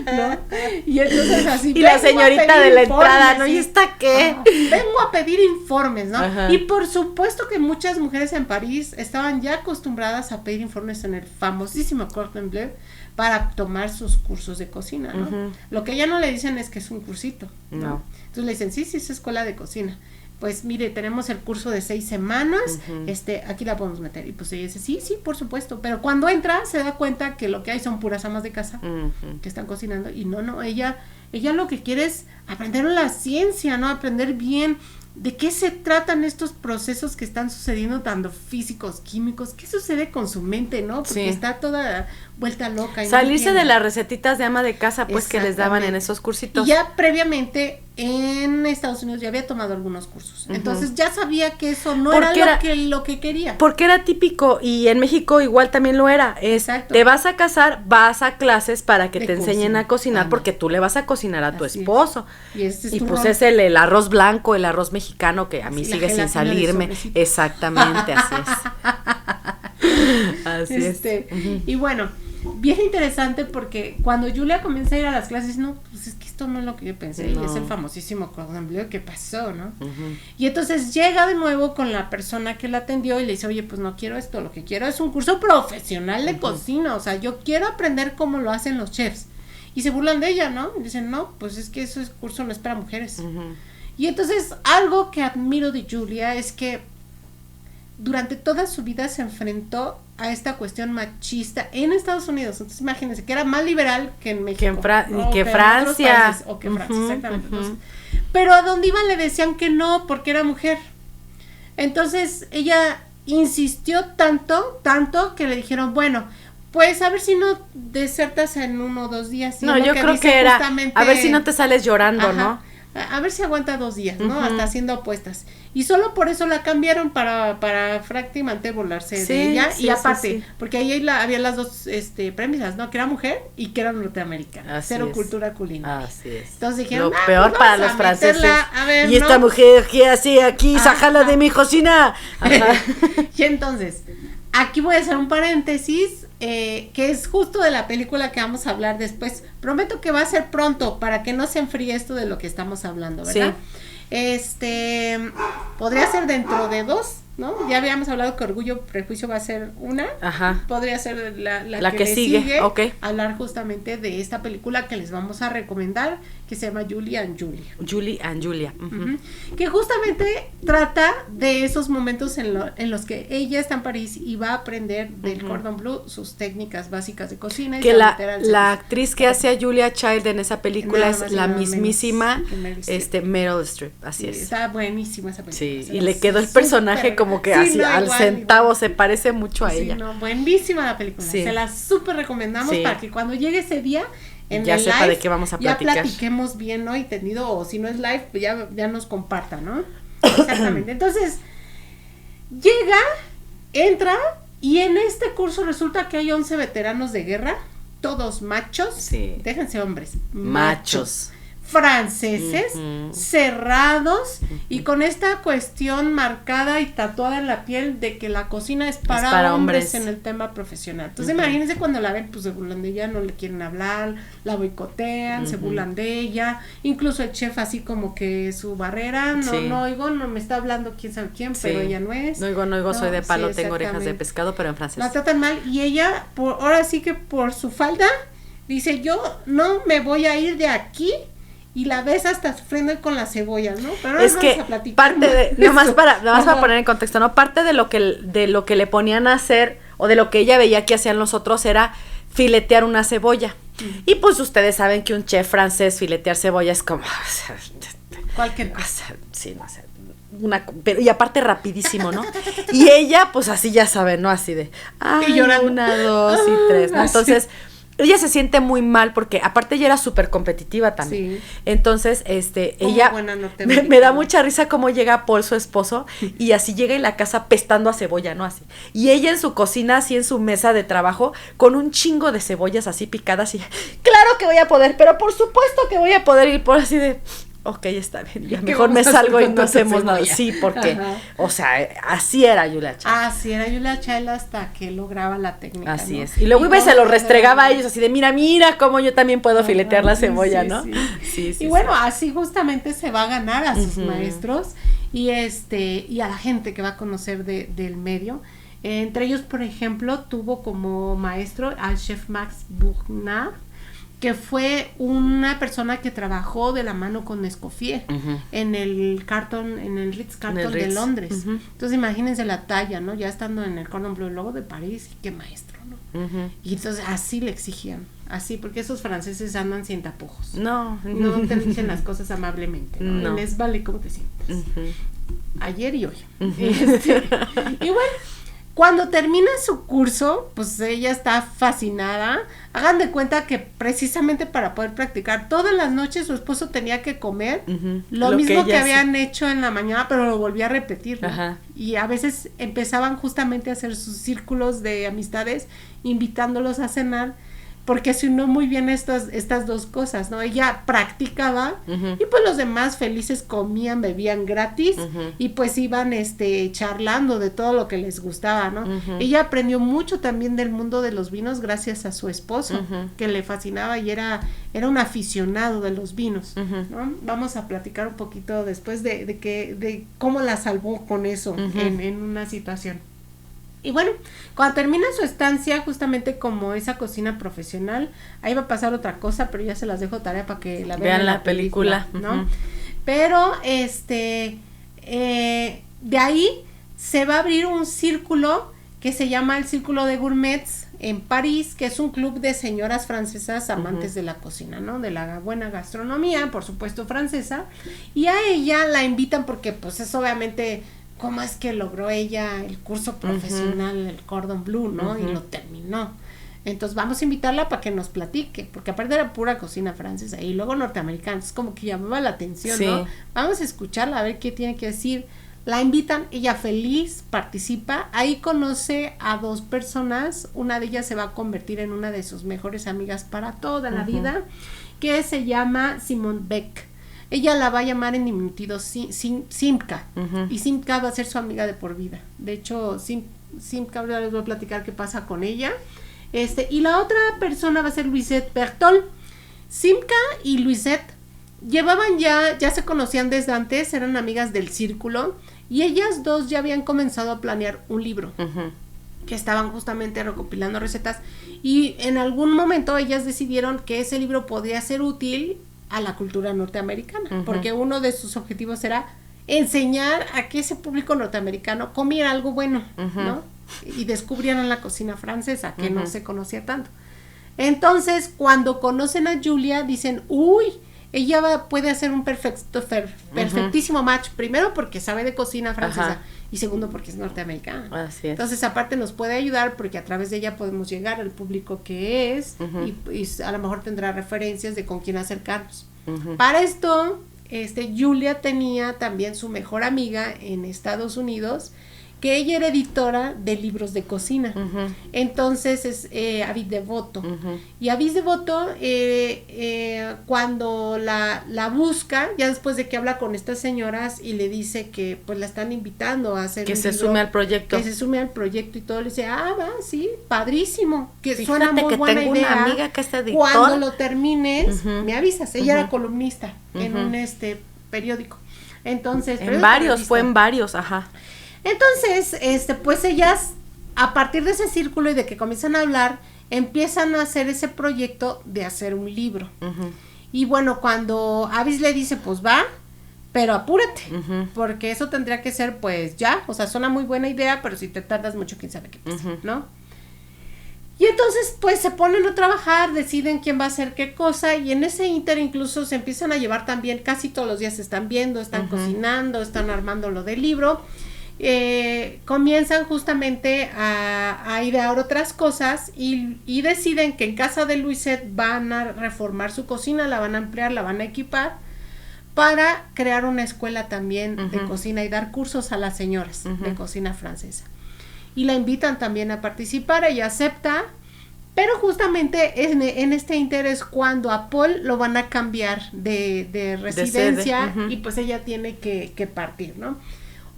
¿No? Y entonces así. Y la señorita de la entrada, ¿no? ¿Y esta qué? Vengo a pedir informes, ¿no? Ajá. Y por supuesto que muchas mujeres en París estaban ya acostumbradas a pedir informes en el famosísimo Cordon Bleu para tomar sus cursos de cocina, ¿no? Uh-huh. Lo que ya no le dicen es que es un cursito, ¿no? No. Entonces le dicen, sí, es escuela de cocina. Pues mire, tenemos el curso de 6 semanas, uh-huh. Aquí la podemos meter. Y pues ella dice, sí, por supuesto. Pero cuando entra se da cuenta que lo que hay son puras amas de casa uh-huh. que están cocinando. Y no, ella lo que quiere es aprender la ciencia, ¿no? Aprender bien de qué se tratan estos procesos que están sucediendo, tanto físicos, químicos, qué sucede con su mente, ¿no? Porque sí. está toda vuelta loca. Y salirse no de las recetitas de ama de casa, pues, que les daban en esos cursitos. Y ya previamente en Estados Unidos ya había tomado algunos cursos. Uh-huh. Entonces ya sabía que eso no era lo que quería. Porque era típico, y en México igual también lo era. Exacto. Te vas a casar, vas a clases para que te enseñen a cocinar, porque tú le vas a cocinar a tu esposo. Y pues es el arroz blanco, el arroz mexicano, que a mí sigue sin salirme. Exactamente, así es. Así es. Uh-huh. Y bueno, bien interesante porque cuando Julia comienza a ir a las clases, no, pues es que esto no es lo que yo pensé, no. Es el famosísimo Cordon Bleu, ¿qué pasó, no? Uh-huh. Y entonces llega de nuevo con la persona que la atendió y le dice, oye, pues no quiero esto, lo que quiero es un curso profesional de uh-huh. cocina, o sea, yo quiero aprender cómo lo hacen los chefs. Y se burlan de ella, ¿no? Y dicen, no, pues es que ese curso no es para mujeres. Uh-huh. Y entonces, algo que admiro de Julia es que durante toda su vida se enfrentó a esta cuestión machista en Estados Unidos. Entonces imagínense que era más liberal que en México. Que Francia. O que Francia, exactamente. Uh-huh. Entonces, pero a donde iban le decían que no, porque era mujer. Entonces ella insistió tanto que le dijeron, bueno, pues a ver si no desertas en 1 o 2 días. No, yo creo que era, a ver si no te sales llorando, ajá, ¿no? A ver si aguanta 2 días, ¿no? Uh-huh. Hasta haciendo apuestas. Y solo por eso la cambiaron para prácticamente burlarse de ella. Sí, y aparte, porque ahí había las dos premisas, ¿no? Que era mujer y que era norteamericana. Así Cero cultura culinaria. Así es. Entonces dijeron, lo peor pues para los franceses. A ver, y esta mujer que hace aquí, sácala de mi cocina. Ajá. Y entonces, aquí voy a hacer un paréntesis, que es justo de la película que vamos a hablar después. Prometo que va a ser pronto para que no se enfríe esto de lo que estamos hablando, ¿verdad? Sí. Podría ser dentro de 2, ¿no? Ya habíamos hablado que Orgullo Prejuicio va a ser una. Ajá. Podría ser la que sigue. Okay. Hablar justamente de esta película que les vamos a recomendar, que se llama Julie and Julia. Julie and Julia. Uh-huh. Que justamente trata de esos momentos en los que ella está en París y va a aprender del uh-huh. Cordon Bleu sus técnicas básicas de cocina. Que la actriz que hace a Julia Child en esa película es la mismísima Meryl Streep. Así es. Está buenísima esa película. Sí, y le quedó el personaje como que así al centavo, se parece mucho a ella. No, buenísima la película. Sí. Se la súper recomendamos para que cuando llegue ese día ya sepa live, de qué vamos a platicar. Ya platiquemos bien, ¿no? Y tendido, o si no es live, pues ya nos comparta, ¿no? Exactamente. Entonces, entra, y en este curso resulta que hay 11 veteranos de guerra, todos machos, sí. Déjense hombres, machos. Franceses, uh-huh. cerrados, uh-huh. y con esta cuestión marcada y tatuada en la piel de que la cocina es para hombres en el tema profesional. Entonces uh-huh. imagínense cuando la ven, pues se burlan de ella, no le quieren hablar, la boicotean, uh-huh. se burlan de ella, incluso el chef así como que su barrera, no oigo, no me está hablando quién sabe quién, sí. pero ella no es. No oigo, soy de palo, tengo orejas de pescado, pero en francés. La tratan mal, y ella, ahora sí que por su falda, dice, yo no me voy a ir de aquí. Y la ves hasta sufriendo con la cebolla, ¿no? Pero es que parte de, nomás para poner en contexto, ¿no? Parte de lo que le ponían a hacer, o de lo que ella veía que hacían los otros, era filetear una cebolla. Y pues ustedes saben que un chef francés filetear cebolla es como, cualquier cosa. Sí, no sé. Pero y aparte rapidísimo, ¿no? Y ella, pues así ya saben, ¿no? Así de, y llorando. 1, 2 y 3, ¿no? Entonces, ella se siente muy mal porque aparte ella era súper competitiva también. Sí. Entonces, ella me da mucha risa cómo llega Paul, su esposo, y así llega en la casa pestando a cebolla, ¿no? Así. Y ella en su cocina, así en su mesa de trabajo, con un chingo de cebollas así picadas y, claro que voy a poder, pero por supuesto que voy a poder ir por así de, ok, está bien, ya mejor me salgo y no hacemos nada. Sí, porque, ajá, o sea, así era Julia Child. Así era Julia Child hasta que lograba la técnica, así, ¿no? Es. Y luego iba y se lo restregaba a ellos así de, mira cómo yo también puedo filetear la cebolla, sí, ¿no? Sí. Y bueno, así justamente se va a ganar a sus maestros y y a la gente que va a conocer del medio. Entre ellos, por ejemplo, tuvo como maestro al chef Max Bournat, que fue una persona que trabajó de la mano con Escoffier en el Ritz-Carlton de Londres. Entonces imagínense la talla, ¿no? Ya estando en el Cordon Bleu, luego de París, qué maestro, ¿no? Y entonces así le exigían, así, porque esos franceses andan sin tapujos. No te dicen las cosas amablemente, ¿no? Les vale cómo te sientes. Ayer y hoy. Y bueno, cuando termina su curso, pues ella está fascinada. Hagan de cuenta que precisamente para poder practicar, todas las noches su esposo tenía que comer lo mismo que habían hecho en la mañana, pero lo volvía a repetir, ¿no? Y a veces empezaban justamente a hacer sus círculos de amistades, invitándolos a cenar, porque se unió muy bien estas dos cosas, ¿no? Ella practicaba y pues los demás felices comían, bebían gratis y pues iban charlando de todo lo que les gustaba, ¿no? Ella aprendió mucho también del mundo de los vinos gracias a su esposo, que le fascinaba y era un aficionado de los vinos, ¿no? Vamos a platicar un poquito después de cómo la salvó con eso en una situación. Y bueno, cuando termina su estancia justamente como esa cocina profesional, ahí va a pasar otra cosa, pero ya se las dejo tarea para que la vean en la película, ¿no? Pero de ahí se va a abrir un círculo que se llama el Círculo de Gourmets en París, que es un club de señoras francesas amantes de la cocina, ¿no? De la buena gastronomía, por supuesto francesa, y a ella la invitan porque pues es obviamente cómo es que logró ella el curso profesional, el Cordon Bleu, ¿no? Y lo terminó. Entonces vamos a invitarla para que nos platique, porque aparte era pura cocina francesa y luego norteamericana, es como que llamaba la atención, ¿no? Vamos a escucharla a ver qué tiene que decir. La invitan, ella feliz, participa, ahí conoce a 2 personas, una de ellas se va a convertir en una de sus mejores amigas para toda la vida, que se llama Simone Beck. Ella la va a llamar en diminutivo Simca, y Simca va a ser su amiga de por vida. De hecho, Simca, ahora les voy a platicar qué pasa con ella. Y la otra persona va a ser Louisette Bertol. Simca y Louisette llevaban ya se conocían desde antes, eran amigas del círculo, y ellas dos ya habían comenzado a planear un libro, que estaban justamente recopilando recetas, y en algún momento ellas decidieron que ese libro podría ser útil a la cultura norteamericana, porque uno de sus objetivos era enseñar a que ese público norteamericano comiera algo bueno, ¿no? Y descubrieran la cocina francesa, que no se conocía tanto. Entonces, cuando conocen a Julia, dicen, uy, ella puede hacer un perfectísimo match, primero porque sabe de cocina francesa, y segundo porque es norteamericana. Así es. Entonces, aparte nos puede ayudar porque a través de ella podemos llegar al público que es, y a lo mejor tendrá referencias de con quién acercarnos. Para esto, Julia tenía también su mejor amiga en Estados Unidos, que ella era editora de libros de cocina. Entonces es Avis Devoto. Y Avis Devoto, cuando la busca, ya después de que habla con estas señoras y le dice que pues la están invitando a hacer que se sume al proyecto. Que se sume al proyecto y todo, le dice, va, sí, padrísimo, que suena muy buena idea. Una amiga que está editora. Cuando lo termines, me avisas. Ella era columnista en un periódico. Entonces, fue en varios, Entonces, pues ellas, a partir de ese círculo y de que comienzan a hablar, empiezan a hacer ese proyecto de hacer un libro. Y bueno, cuando Avis le dice, pues va, pero apúrate, porque eso tendría que ser, pues ya, o sea, suena muy buena idea, pero si te tardas mucho, quién sabe qué pasa, ¿no? Y entonces, pues se ponen a trabajar, deciden quién va a hacer qué cosa, y en ese ínter incluso se empiezan a llevar también, casi todos los días se están viendo, están cocinando, están armando lo del libro. Comienzan justamente a idear otras cosas y deciden que en casa de Louisette van a reformar su cocina, la van a ampliar, la van a equipar para crear una escuela también de cocina y dar cursos a las señoras de cocina francesa. Y la invitan también a participar, ella acepta Pero justamente en este inter es cuando a Paul lo van a cambiar de residencia y pues ella tiene que partir, ¿no?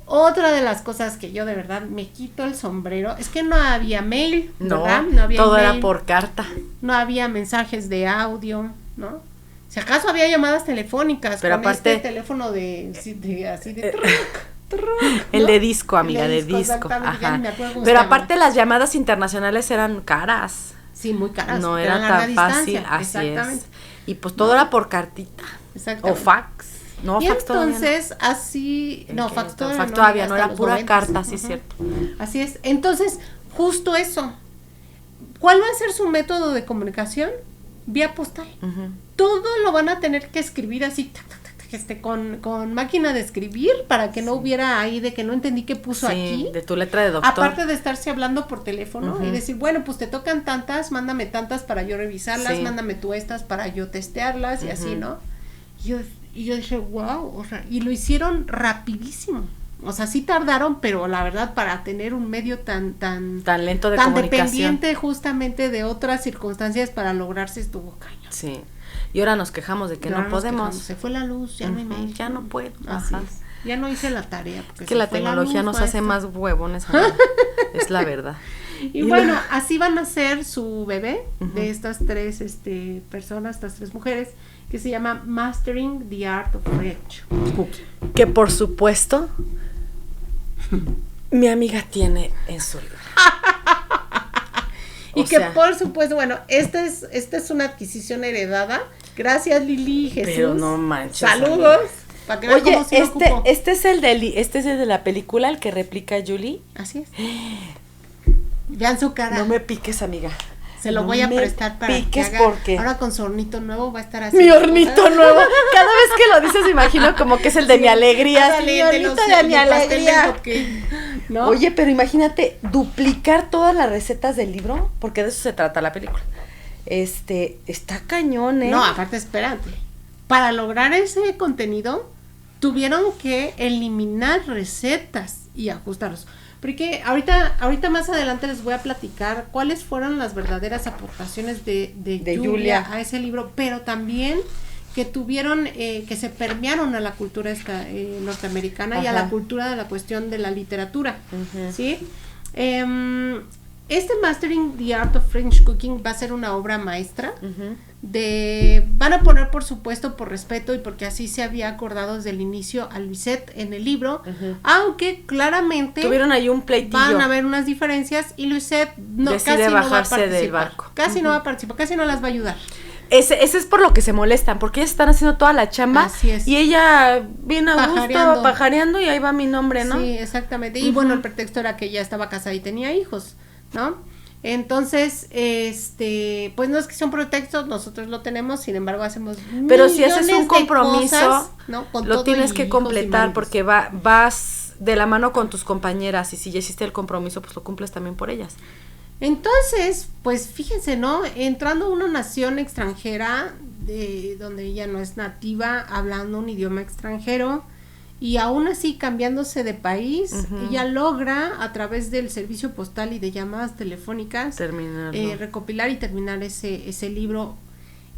Otra de las cosas que yo de verdad me quito el sombrero es que no había mail, ¿verdad? No había todo email, era por carta. No había mensajes de audio, ¿no? Si acaso había llamadas telefónicas, pero con aparte, este teléfono de el ¿no? de disco, amiga, de disco. Ajá. Pero aparte las llamadas internacionales eran caras. Sí, muy caras. No era tan fácil, así es. Y pues todo era por cartita. O fax. No, y fax entonces así, fax todavía no era pura carta, sí es cierto. Así es. Entonces, justo eso. ¿Cuál va a ser su método de comunicación? Vía postal. Todo lo van a tener que escribir así, con máquina de escribir, para que no hubiera ahí de que no entendí qué puso aquí. De tu letra de doctor. Aparte de estarse hablando por teléfono y decir, bueno, pues te tocan tantas, mándame tantas para yo revisarlas, mándame tú estas para yo testearlas y así, ¿no? Y yo dije, wow, o sea, y lo hicieron rapidísimo. O sea, sí tardaron, pero la verdad para tener un medio tan lento de tan comunicación, dependiente justamente de otras circunstancias para lograrse estuvo cañón. Sí. Y ahora nos quejamos de que no podemos. Se fue la luz, ya no hay mail. Ya no puedo. Así es. Ya no hice la tarea. Es que la tecnología nos hace más huevones. Es la verdad. Y bueno, así van a ser su bebé de estas tres personas, estas tres mujeres, que se llama Mastering the Art of French Cooking. Que por supuesto mi amiga tiene en su libro. Y que por supuesto, bueno, esta es una adquisición heredada. Gracias, Lili y Jesús. Pero no manches. Saludos. Para que vean cómo sí lo ocupó. Este es el de la película, el que replica a Julie. Así es. Vean su cara. No me piques, amiga. Se lo voy a prestar para que haga. Porque ahora con su hornito nuevo va a estar así. Mi hornito nuevo. Cada vez que lo dices me imagino como que es el de mi alegría. Mi hornito de mi alegría. ¿No? Oye, pero imagínate duplicar todas las recetas del libro, porque de eso se trata la película. Está cañón, ¿eh? No, aparte, espérate. Para lograr ese contenido tuvieron que eliminar recetas y ajustarlos. Porque ahorita más adelante les voy a platicar cuáles fueron las verdaderas aportaciones de Julia a ese libro, pero también que tuvieron, que se permearon a la cultura norteamericana y a la cultura de la cuestión de la literatura, ¿sí? Mastering the Art of French Cooking va a ser una obra maestra van a poner, por supuesto, por respeto y porque así se había acordado desde el inicio a Luisette en el libro, aunque claramente tuvieron ahí un pleitillo. Van a haber unas diferencias y Luisette decide bajarse del barco. Casi no va a participar, casi no las va a ayudar. Ese es por lo que se molestan, porque ellas están haciendo toda la chamba. Así es. Y ella viene a gusto, pajareando, y ahí va mi nombre, ¿no? Sí, exactamente. Y bueno, el pretexto era que ella estaba casada y tenía hijos, ¿no? Entonces, pues no es que son pretextos, nosotros lo tenemos, sin embargo hacemos pero si haces un compromiso, cosas, ¿no? Lo tienes que completar, porque vas de la mano con tus compañeras, y si ya hiciste el compromiso, pues lo cumples también por ellas. Entonces, pues fíjense, ¿no? Entrando a una nación extranjera, donde ella no es nativa, hablando un idioma extranjero, y aún así cambiándose de país, ella logra a través del servicio postal y de llamadas telefónicas recopilar y terminar ese libro,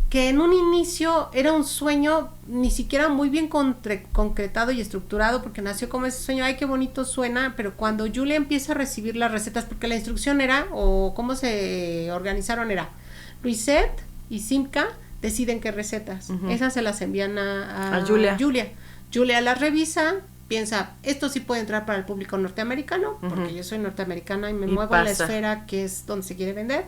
que en un inicio era un sueño ni siquiera muy bien concretado y estructurado, porque nació como ese sueño, ay, qué bonito suena, pero cuando Julia empieza a recibir las recetas, porque la instrucción era, o cómo se organizaron era, Luisette y Simca deciden qué recetas, esas se las envían a Julia. Julia las revisa, piensa, esto sí puede entrar para el público norteamericano, porque yo soy norteamericana y me muevo en la esfera que es donde se quiere vender.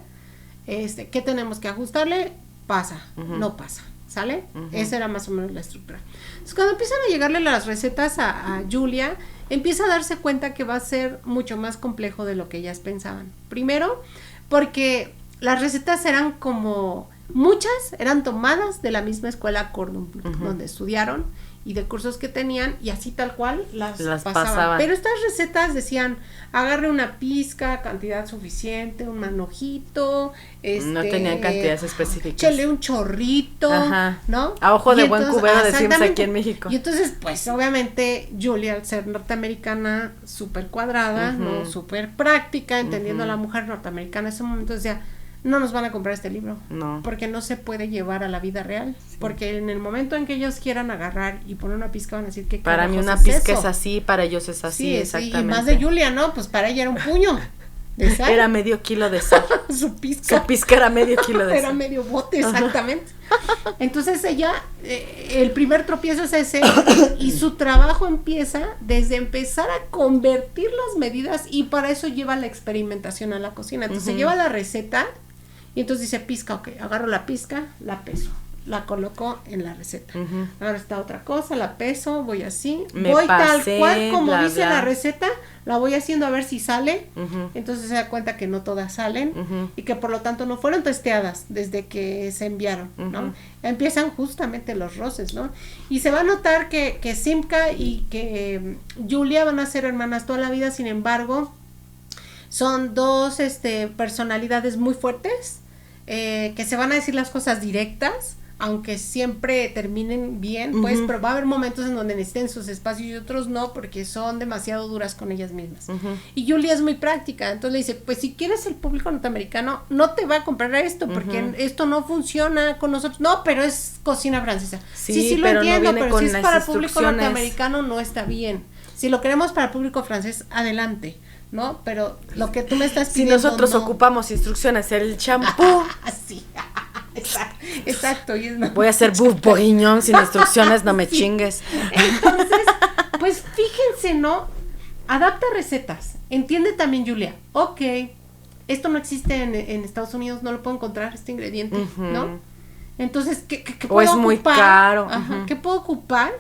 ¿Qué tenemos que ajustarle? Pasa, no pasa, ¿sale? Esa era más o menos la estructura. Entonces, cuando empiezan a llegarle las recetas a Julia, empieza a darse cuenta que va a ser mucho más complejo de lo que ellas pensaban. Primero, porque las recetas eran como, muchas eran tomadas de la misma escuela Cordon Bleu, donde estudiaron, y de cursos que tenían, y así tal cual las pasaban. Pero estas recetas decían, agarre una pizca, cantidad suficiente, un manojito, no tenían cantidades específicas. Échale un chorrito, ¿no? A ojo de buen cubero decimos aquí en México. Y entonces, pues, obviamente, Julia, al ser norteamericana, súper cuadrada, ¿no? Súper práctica, entendiendo a la mujer norteamericana en ese momento, decía, no nos van a comprar este libro. No. Porque no se puede llevar a la vida real. Sí. Porque en el momento en que ellos quieran agarrar y poner una pizca van a decir que para mí una pizca es así, para ellos es así, sí, exactamente. Y más de Julia, ¿no? Pues para ella era un puño de sal. Era medio kilo de sal. Su pizca era medio kilo de sal. Era medio bote, exactamente. Entonces ella, el primer tropiezo es ese, y su trabajo empieza desde empezar a convertir las medidas, y para eso lleva la experimentación a la cocina. Entonces lleva la receta, y entonces dice pizca, ok, agarro la pizca, la peso, la coloco en la receta. Ahora está otra cosa, la peso, voy así, voy tal cual como dice la receta, la voy haciendo a ver si sale. Entonces se da cuenta que no todas salen, y que por lo tanto no fueron testeadas desde que se enviaron, ¿no? Empiezan justamente los roces, ¿no? Y se va a notar que Simca y que Julia van a ser hermanas toda la vida, sin embargo, son dos personalidades muy fuertes, que se van a decir las cosas directas, aunque siempre terminen bien, pues, pero va a haber momentos en donde necesiten sus espacios y otros no, porque son demasiado duras con ellas mismas. Y Julia es muy práctica, entonces le dice, pues si quieres el público norteamericano, no te va a comprar esto, porque esto no funciona con nosotros. No, pero es cocina francesa. Sí, lo entiendo, pero si es para el público norteamericano no está bien. Si lo queremos para el público francés, adelante, ¿no? Pero lo que tú me estás pidiendo, si nosotros ocupamos instrucciones, el champú. Sí. Exacto. Y voy a hacer bouffe bourguignon sin instrucciones, no me chingues. Entonces, pues fíjense, ¿no? Adapta recetas. Entiende también, Julia, ok, esto no existe en Estados Unidos, no lo puedo encontrar, este ingrediente, ¿no? Entonces, ¿qué puedo ocupar? O es muy caro. ¿Qué puedo ocupar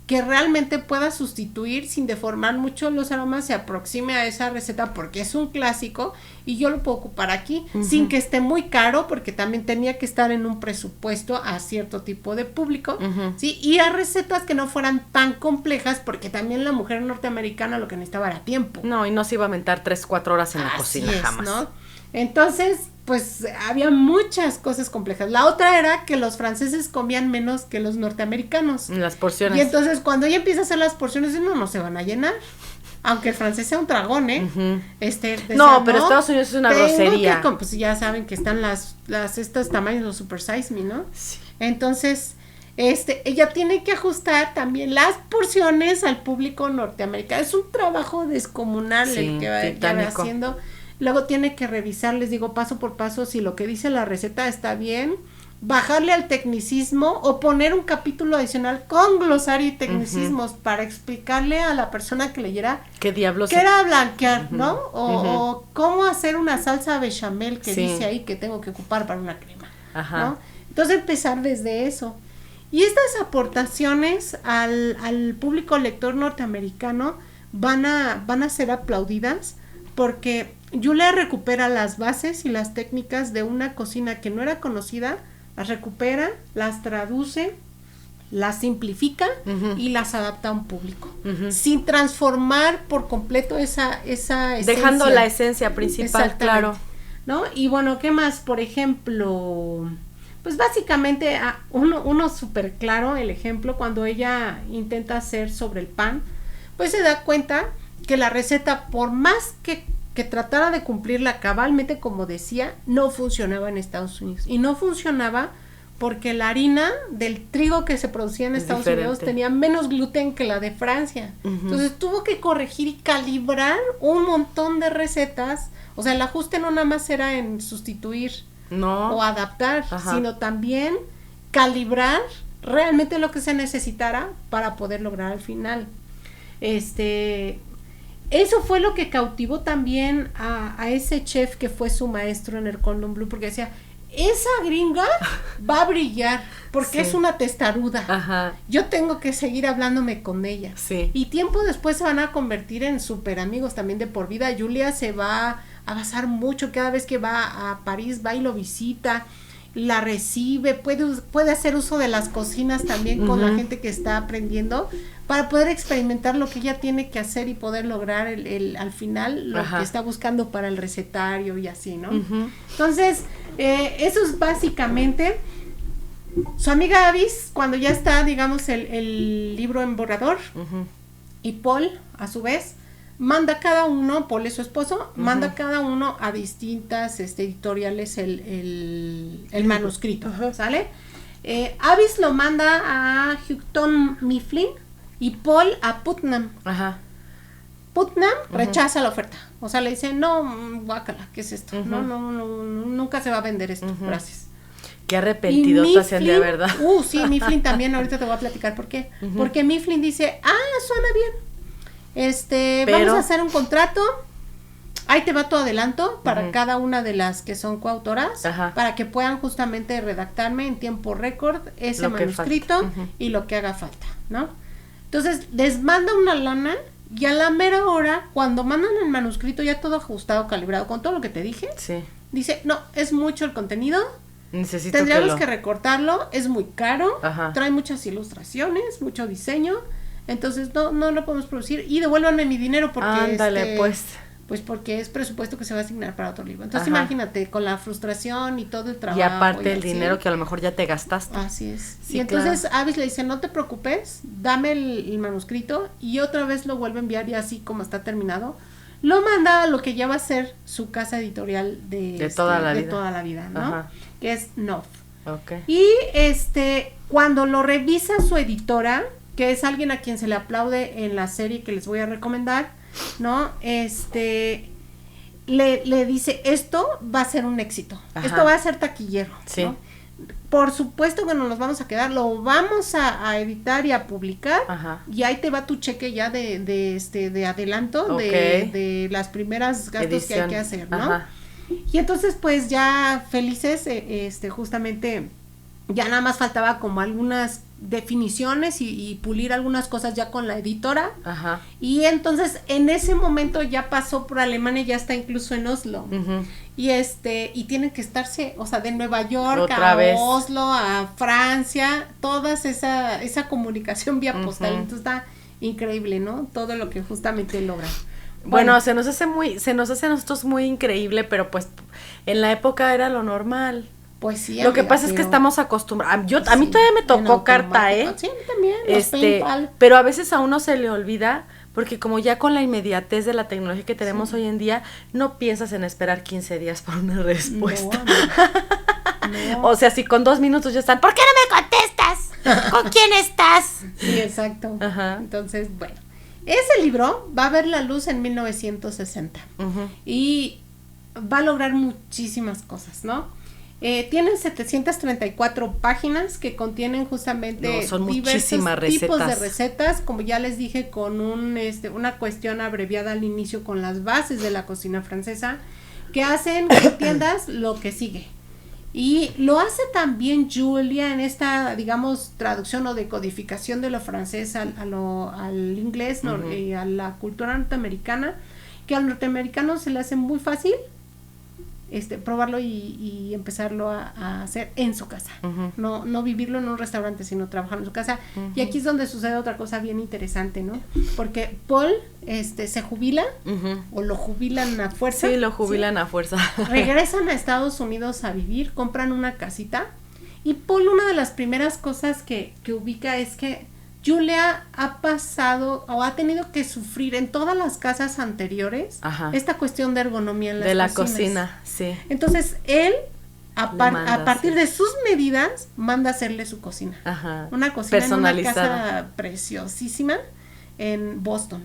que realmente pueda sustituir sin deformar mucho los aromas, se aproxime a esa receta porque es un clásico y yo lo puedo ocupar aquí sin que esté muy caro, porque también tenía que estar en un presupuesto a cierto tipo de público, ¿sí? Y a recetas que no fueran tan complejas, porque también la mujer norteamericana lo que necesitaba era tiempo. No, y no se iba a aventar 3-4 horas en la cocina jamás, ¿no? Entonces, pues había muchas cosas complejas. La otra era que los franceses comían menos que los norteamericanos. Las porciones. Y entonces cuando ella empieza a hacer las porciones, no se van a llenar. Aunque el francés sea un dragón, decía, no, pero Estados Unidos es una grosería. Pues ya saben que están las estos tamaños, los super size me, ¿no? Sí. Entonces, ella tiene que ajustar también las porciones al público norteamericano. Es un trabajo descomunal el que va haciendo. Luego tiene que revisar, les digo, paso por paso, si lo que dice la receta está bien, bajarle al tecnicismo o poner un capítulo adicional con glosario y tecnicismos para explicarle a la persona que leyera qué diablos era blanquear, ¿no? O cómo hacer una salsa bechamel que dice ahí que tengo que ocupar para una crema, ¿no? Entonces empezar desde eso. Y estas aportaciones al público lector norteamericano van a ser aplaudidas, porque Julia recupera las bases y las técnicas de una cocina que no era conocida, las recupera, las traduce, las simplifica y las adapta a un público, sin transformar por completo esa esencia. Dejando la esencia principal, claro. ¿No? Y bueno, ¿qué más? Por ejemplo, pues básicamente uno súper claro, el ejemplo, cuando ella intenta hacer sobre el pan, pues se da cuenta que la receta, por más que tratara de cumplirla cabalmente como decía, no funcionaba en Estados Unidos. Y no funcionaba porque la harina del trigo que se producía en Estados Unidos tenía menos gluten que la de Francia. Entonces tuvo que corregir y calibrar un montón de recetas. O sea, el ajuste no nada más era en sustituir o adaptar, sino también calibrar realmente lo que se necesitara para poder lograr al final. Eso fue lo que cautivó también a ese chef que fue su maestro en el Cordon Bleu, porque decía, esa gringa va a brillar porque es una testaruda. Yo tengo que seguir hablándome con ella. Y tiempo después se van a convertir en súper amigos también de por vida. Julia se va a basar mucho, cada vez que va a París va y lo visita, la recibe, puede hacer uso de las cocinas también con la gente que está aprendiendo, para poder experimentar lo que ella tiene que hacer y poder lograr al final lo que está buscando para el recetario y así, ¿no? Entonces, eso es básicamente su amiga Avis, cuando ya está, digamos, el libro en borrador, y Paul, a su vez, manda cada uno, Paul es su esposo, manda cada uno a distintas editoriales el manuscrito, ¿sale? Avis lo manda a Houghton Mifflin y Paul a Putnam. Ajá. Putnam rechaza la oferta, o sea, le dice, no, guácala, ¿qué es esto? No, nunca se va a vender esto, gracias. Qué arrepentido te hacen de verdad. Sí, Mifflin también, ahorita te voy a platicar por qué. Porque Mifflin dice, suena bien, vamos a hacer un contrato, ahí te va tu adelanto para cada una de las que son coautoras, para que puedan justamente redactarme en tiempo récord ese manuscrito y lo que haga falta, ¿no? Entonces, les manda una lana. Y a la mera hora, cuando mandan el manuscrito ya todo ajustado, calibrado, con todo lo que te dije, dice, no, es mucho el contenido, tendríamos que recortarlo, es muy caro, trae muchas ilustraciones, mucho diseño, entonces no lo podemos producir y devuélvanme mi dinero porque ándale, pues porque es presupuesto que se va a asignar para otro libro. Entonces imagínate, con la frustración y todo el trabajo. Y aparte el dinero que a lo mejor ya te gastaste. Así es. Sí, y entonces Avis le dice, no te preocupes, dame el manuscrito, y otra vez lo vuelve a enviar y así como está terminado, lo manda a lo que ya va a ser su casa editorial de toda la vida, ¿no? Que es Knopf. Okay. Y cuando lo revisa su editora, que es alguien a quien se le aplaude en la serie que les voy a recomendar, ¿no? Le dice, esto va a ser un éxito, esto va a ser taquillero, ¿no? Por supuesto que no nos vamos a quedar, lo vamos a editar y a publicar, y ahí te va tu cheque ya de adelanto, de las primeras gastos que hay que hacer, ¿no? Y entonces pues ya felices, justamente ya nada más faltaba como algunas definiciones y pulir algunas cosas ya con la editora. Y entonces en ese momento ya pasó por Alemania, ya está incluso en Oslo. Y tienen que estarse, o sea, de Nueva York a Oslo, a Francia, toda esa comunicación vía postal. Entonces está increíble, ¿no? Todo lo que justamente logra. Bueno, se nos hace a nosotros muy increíble, pero pues en la época era lo normal. Pues sí, lo que pasa es que estamos acostumbrados. A mí todavía me tocó carta, Sí, a mí también. Pero a veces a uno se le olvida, porque como ya con la inmediatez de la tecnología que tenemos hoy en día, no piensas en esperar 15 días por una respuesta. No. O sea, si con 2 minutos ya están, ¿por qué no me contestas? ¿Con quién estás? Sí, exacto. Entonces, bueno, ese libro va a ver la luz en 1960 y va a lograr muchísimas cosas, ¿no? Tienen 734 páginas que contienen justamente diversos tipos de recetas, como ya les dije, con una cuestión abreviada al inicio con las bases de la cocina francesa, que hacen que entiendas lo que sigue. Y lo hace también Julia en esta, digamos, traducción o decodificación de lo francés al inglés, ¿no? Y a la cultura norteamericana, que al norteamericano se le hace muy fácil probarlo y empezarlo a hacer en su casa, no vivirlo en un restaurante, sino trabajarlo en su casa. Y aquí es donde sucede otra cosa bien interesante, ¿no? Porque Paul se jubila, o lo jubilan a fuerza. Sí, lo jubilan a fuerza. Regresan a Estados Unidos a vivir, compran una casita, y Paul, una de las primeras cosas que ubica es que Julia ha pasado o ha tenido que sufrir en todas las casas anteriores esta cuestión de ergonomía en las cocinas. De la cocina, sí. Entonces, él, a partir de sus medidas, manda a hacerle su cocina. Una cocina en una casa preciosísima en Boston.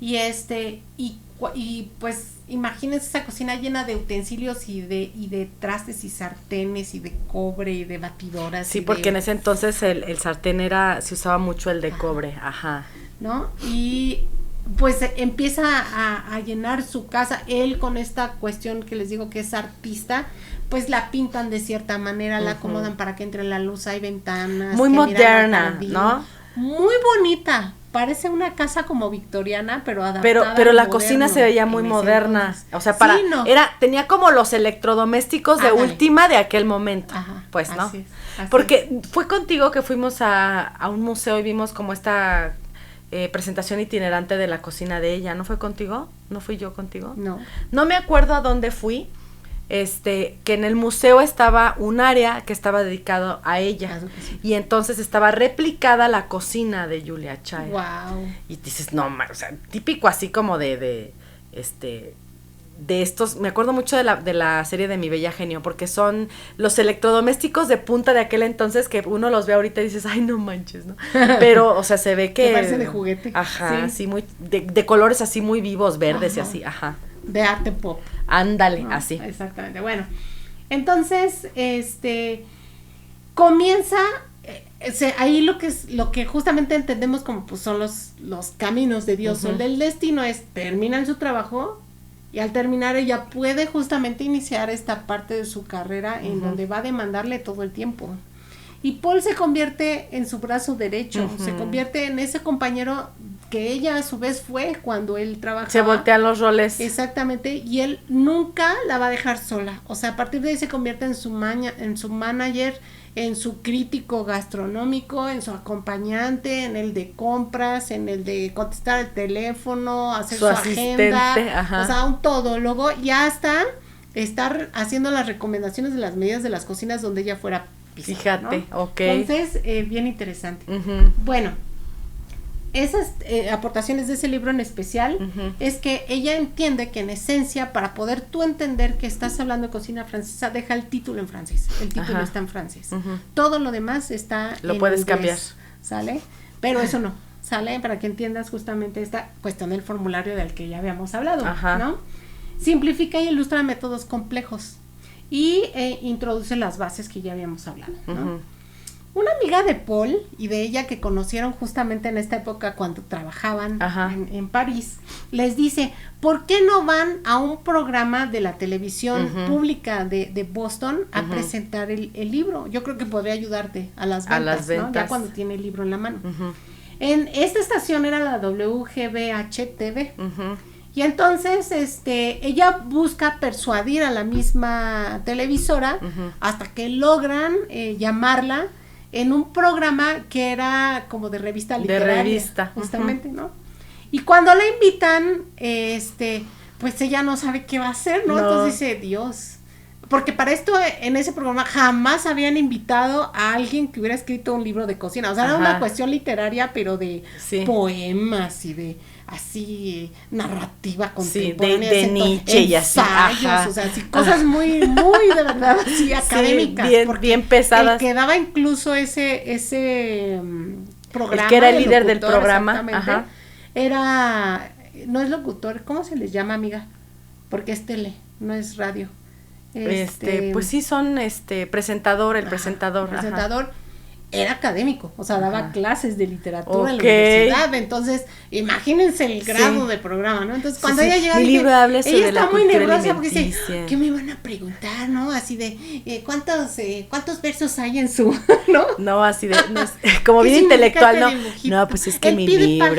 Y pues imagínense esa cocina llena de utensilios y de trastes y sartenes y de cobre y de batidoras. Sí, porque en ese entonces el sartén se usaba mucho el de cobre, ¿no? Y pues empieza a llenar su casa, él con esta cuestión que les digo que es artista, pues la pintan de cierta manera, la acomodan para que entre la luz, hay ventanas. Muy moderna, ¿no? Muy bonita. Parece una casa como victoriana, pero adaptada. Pero la cocina se veía muy moderna. O sea, tenía como los electrodomésticos de última de aquel momento. Pues, ¿no? Así es. Porque fue contigo que fuimos a un museo y vimos como esta presentación itinerante de la cocina de ella. ¿No fue contigo? ¿No fui yo contigo? No. No me acuerdo a dónde fui, que en el museo estaba un área que estaba dedicado a ella. Y entonces estaba replicada la cocina de Julia Child. Wow. Y dices, no, o sea, típico así como de estos, me acuerdo mucho de la serie de Mi Bella Genio, porque son los electrodomésticos de punta de aquel entonces que uno los ve ahorita y dices, ay, no manches, ¿no? Pero, o sea, se ve que... parece de juguete. Ajá, sí, muy, de colores así muy vivos, verdes y así, ajá. De arte pop. Ándale, ¿no? así. Exactamente, bueno. Entonces, comienza... ahí lo que justamente entendemos como pues son los caminos de Dios o el del destino es terminan su trabajo y al terminar ella puede justamente iniciar esta parte de su carrera en donde va a demandarle todo el tiempo y Paul se convierte en su brazo derecho, se convierte en ese compañero que ella a su vez fue cuando él trabajaba. Se voltean los roles. Exactamente, y él nunca la va a dejar sola, o sea, a partir de ahí se convierte en su manager, en su crítico gastronómico, en su acompañante, en el de compras, en el de contestar el teléfono, hacer su agenda, ajá. O sea, un todólogo, y hasta estar haciendo las recomendaciones de las medidas de las cocinas donde ella fuera pisar, fíjate, ¿no? ok. Entonces, bien interesante. Bueno, esas aportaciones de ese libro en especial es que ella entiende que en esencia para poder tú entender que estás hablando de cocina francesa, deja el título en francés, el título está en francés, todo lo demás está lo puedes inglés, cambiar, ¿sale? Pero eso no, ¿sale? Para que entiendas justamente esta cuestión del formulario del que ya habíamos hablado, ¿no? Simplifica y ilustra métodos complejos y introduce las bases que ya habíamos hablado, ¿no? Una amiga de Paul y de ella que conocieron justamente en esta época cuando trabajaban en París, les dice, ¿por qué no van a un programa de la televisión pública de Boston a presentar el libro? Yo creo que podría ayudarte a las ventas, ¿no? Ya cuando tiene el libro en la mano. En esta estación era la WGBH-TV. Y entonces, ella busca persuadir a la misma televisora hasta que logran llamarla en un programa que era como de revista literaria. De revista. Justamente, ¿no? Y cuando la invitan, pues ella no sabe qué va a hacer, ¿no? Entonces dice, Dios. Porque para esto, en ese programa, jamás habían invitado a alguien que hubiera escrito un libro de cocina. O sea, era una cuestión literaria, pero de poemas y de así narrativa contemporánea, de Nietzsche y así, o sea, así cosas muy de verdad así académicas, bien pesadas. El que daba incluso ese programa, el que era el líder del programa, era, no es locutor, ¿cómo se les llama, amiga? Porque es tele, no es radio. Pues sí son presentador, el presentador. Era académico, o sea, daba clases de literatura en la universidad, entonces imagínense el grado de programa, ¿no? Entonces cuando ella llega, mi libro habla sobre ella está la muy cultura nerviosa porque dice, alimenticia. ¿qué me van a preguntar, no? Así de, ¿cuántos versos hay en su, no? No, así de, como bien intelectual, ¿no? No, pues es que mi libro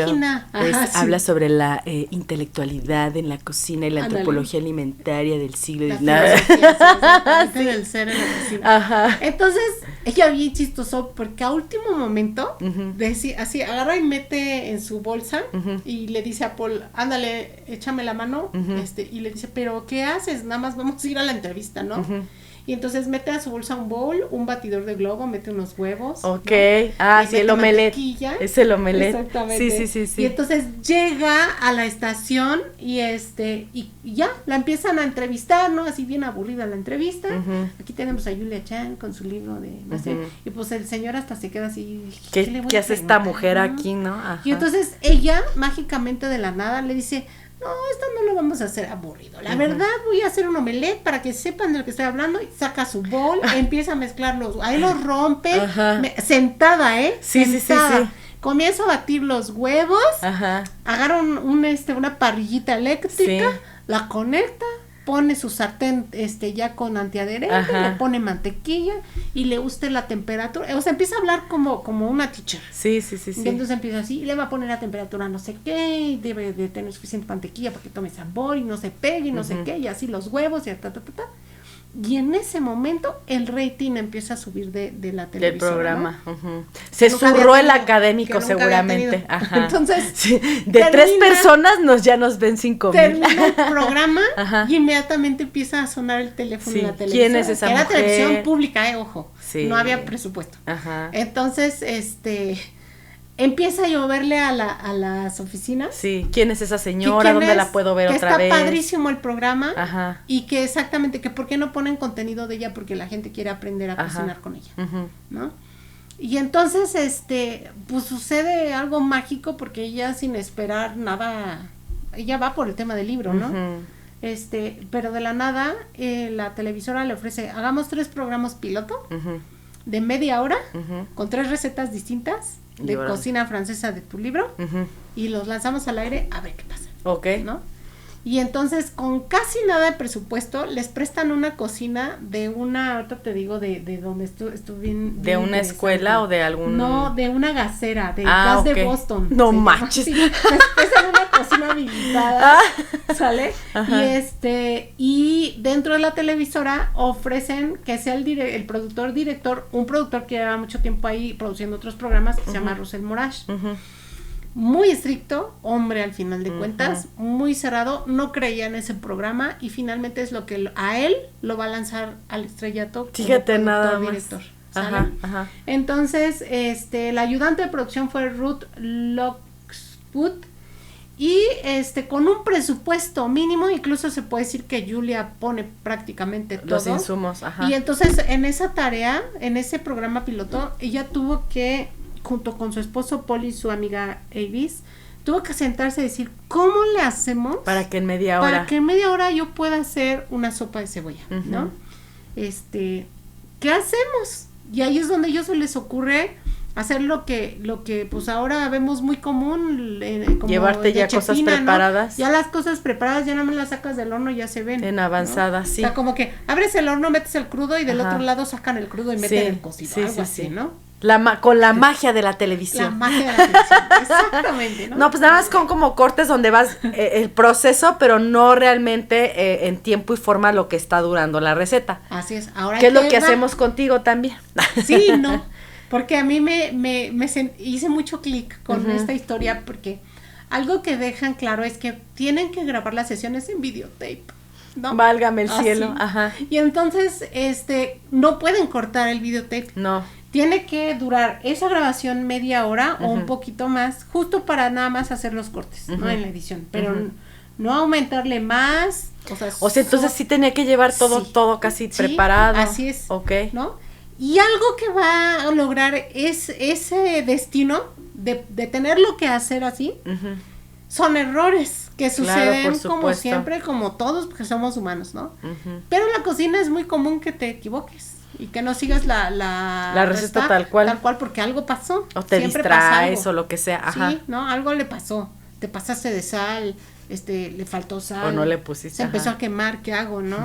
habla sobre la intelectualidad en la cocina y la antropología alimentaria del siglo XIX. Del ser en la cocina. Entonces, ella bien chistoso porque a último momento así agarra y mete en su bolsa y le dice a Paul, ándale, échame la mano, y le dice, pero ¿qué haces? Nada más vamos a ir a la entrevista, ¿no? Y entonces mete a su bolsa un bowl, un batidor de globo, mete unos huevos. Ok, ¿no? Sí, el omelette. Es el omelette. Exactamente. Sí. Y entonces llega a la estación y y ya, la empiezan a entrevistar, ¿no? Así bien aburrida la entrevista. Aquí tenemos a Julia Child con su libro de, no sé, y pues el señor hasta se queda así. ¿Qué hace esta mujer aquí, no? Y entonces ella, mágicamente de la nada, le dice, no, esto no lo vamos a hacer aburrido. La verdad, voy a hacer un omelette para que sepan de lo que estoy hablando. Y saca su bol, empieza a mezclarlos. Ahí los rompe, sentada, sentada. Sí. Comienza a batir los huevos. Agarra una parrillita eléctrica, la conecta, pone su sartén ya con antiadherente, le pone mantequilla y le gusta la temperatura, o sea, empieza a hablar como una teacher. Sí. Y entonces empieza así, y le va a poner la temperatura no sé qué, y debe de tener suficiente mantequilla para que tome sabor y no se pegue y no sé qué, y así los huevos y Y en ese momento el rating empieza a subir de la televisión. Del programa. ¿no? Uh-huh. Se zurró el académico seguramente. Ajá. Entonces, sí. De 3 personas ya nos ven 5,000. Termina el programa y inmediatamente empieza a sonar el teléfono en la televisión. ¿Quién es esa mujer? Era televisión pública, ojo. Sí. No había presupuesto. Ajá. Entonces, empieza a lloverle a las oficinas. Sí, ¿quién es esa señora? ¿Dónde la puedo ver otra vez? Está padrísimo el programa. Ajá. Y que exactamente, que por qué no ponen contenido de ella, porque la gente quiere aprender a cocinar con ella, ¿no? Y entonces, pues sucede algo mágico porque ella sin esperar nada, ella va por el tema del libro, ¿no? Pero de la nada, la televisora le ofrece, hagamos 3 programas piloto de media hora con 3 recetas distintas de cocina francesa de tu libro y los lanzamos al aire a ver qué pasa. Ok. ¿No? Y entonces con casi nada de presupuesto les prestan una cocina de una, ahorita te digo de donde estuve bien. ¿De una escuela o de algún? No, de una gasera, de gas de Boston. No manches. Sí, les prestan una cocina habilitada, ¿sale? Ajá. Y dentro de la televisora ofrecen que sea el productor, director, un productor que lleva mucho tiempo ahí produciendo otros programas, que se llama Russell Morash. Muy estricto, hombre al final de cuentas, muy cerrado, no creía en ese programa y finalmente es lo que a él lo va a lanzar al estrellato. Fíjate, nada más. Director, ¿sale? Ajá. Entonces, el ayudante de producción fue Ruth Lockwood y con un presupuesto mínimo, incluso se puede decir que Julia pone prácticamente todo. Los insumos, ajá. Y entonces en esa tarea, en ese programa piloto, ella tuvo que, junto con su esposo Paul y su amiga Avis, tuvo que sentarse y decir, ¿cómo le hacemos? Para que en media hora yo pueda hacer una sopa de cebolla, ¿no? ¿Qué hacemos? Y ahí es donde a ellos se les ocurre hacer lo que pues ahora vemos muy común, como llevarte ya chepina, cosas preparadas, ¿no? Ya las cosas preparadas ya no me las sacas del horno, ya se ven en avanzada, ¿no? Sí. O sea, como que abres el horno, metes el crudo y del otro lado sacan el crudo y meten el cocido, algo así, ¿no? Con la magia de la televisión. La magia de la televisión, exactamente, ¿no? No, pues nada más con como cortes donde vas el proceso, pero no realmente en tiempo y forma lo que está durando la receta. Así es. Ahora ¿qué es lo que hacemos contigo también? Sí, no, porque a mí me hice mucho clic con esta historia, porque algo que dejan claro es que tienen que grabar las sesiones en videotape, ¿no? Válgame el cielo, ajá. Y entonces, no pueden cortar el videotape. No. Tiene que durar esa grabación media hora o un poquito más, justo para nada más hacer los cortes, ¿no? En la edición, pero no aumentarle más. O sea, entonces sí tenía que llevar todo casi preparado. Así es. Ok. ¿No? Y algo que va a lograr es ese destino de tener lo que hacer así, son errores que suceden como siempre, como todos, porque somos humanos, ¿no? Pero en la cocina es muy común que te equivoques y que no sigas la receta tal cual, porque algo pasó. O te siempre distraes o lo que sea, ajá. Sí, ¿no? Algo le pasó, te pasaste de sal, le faltó sal. O no le pusiste. Se empezó a quemar, ¿qué hago, no?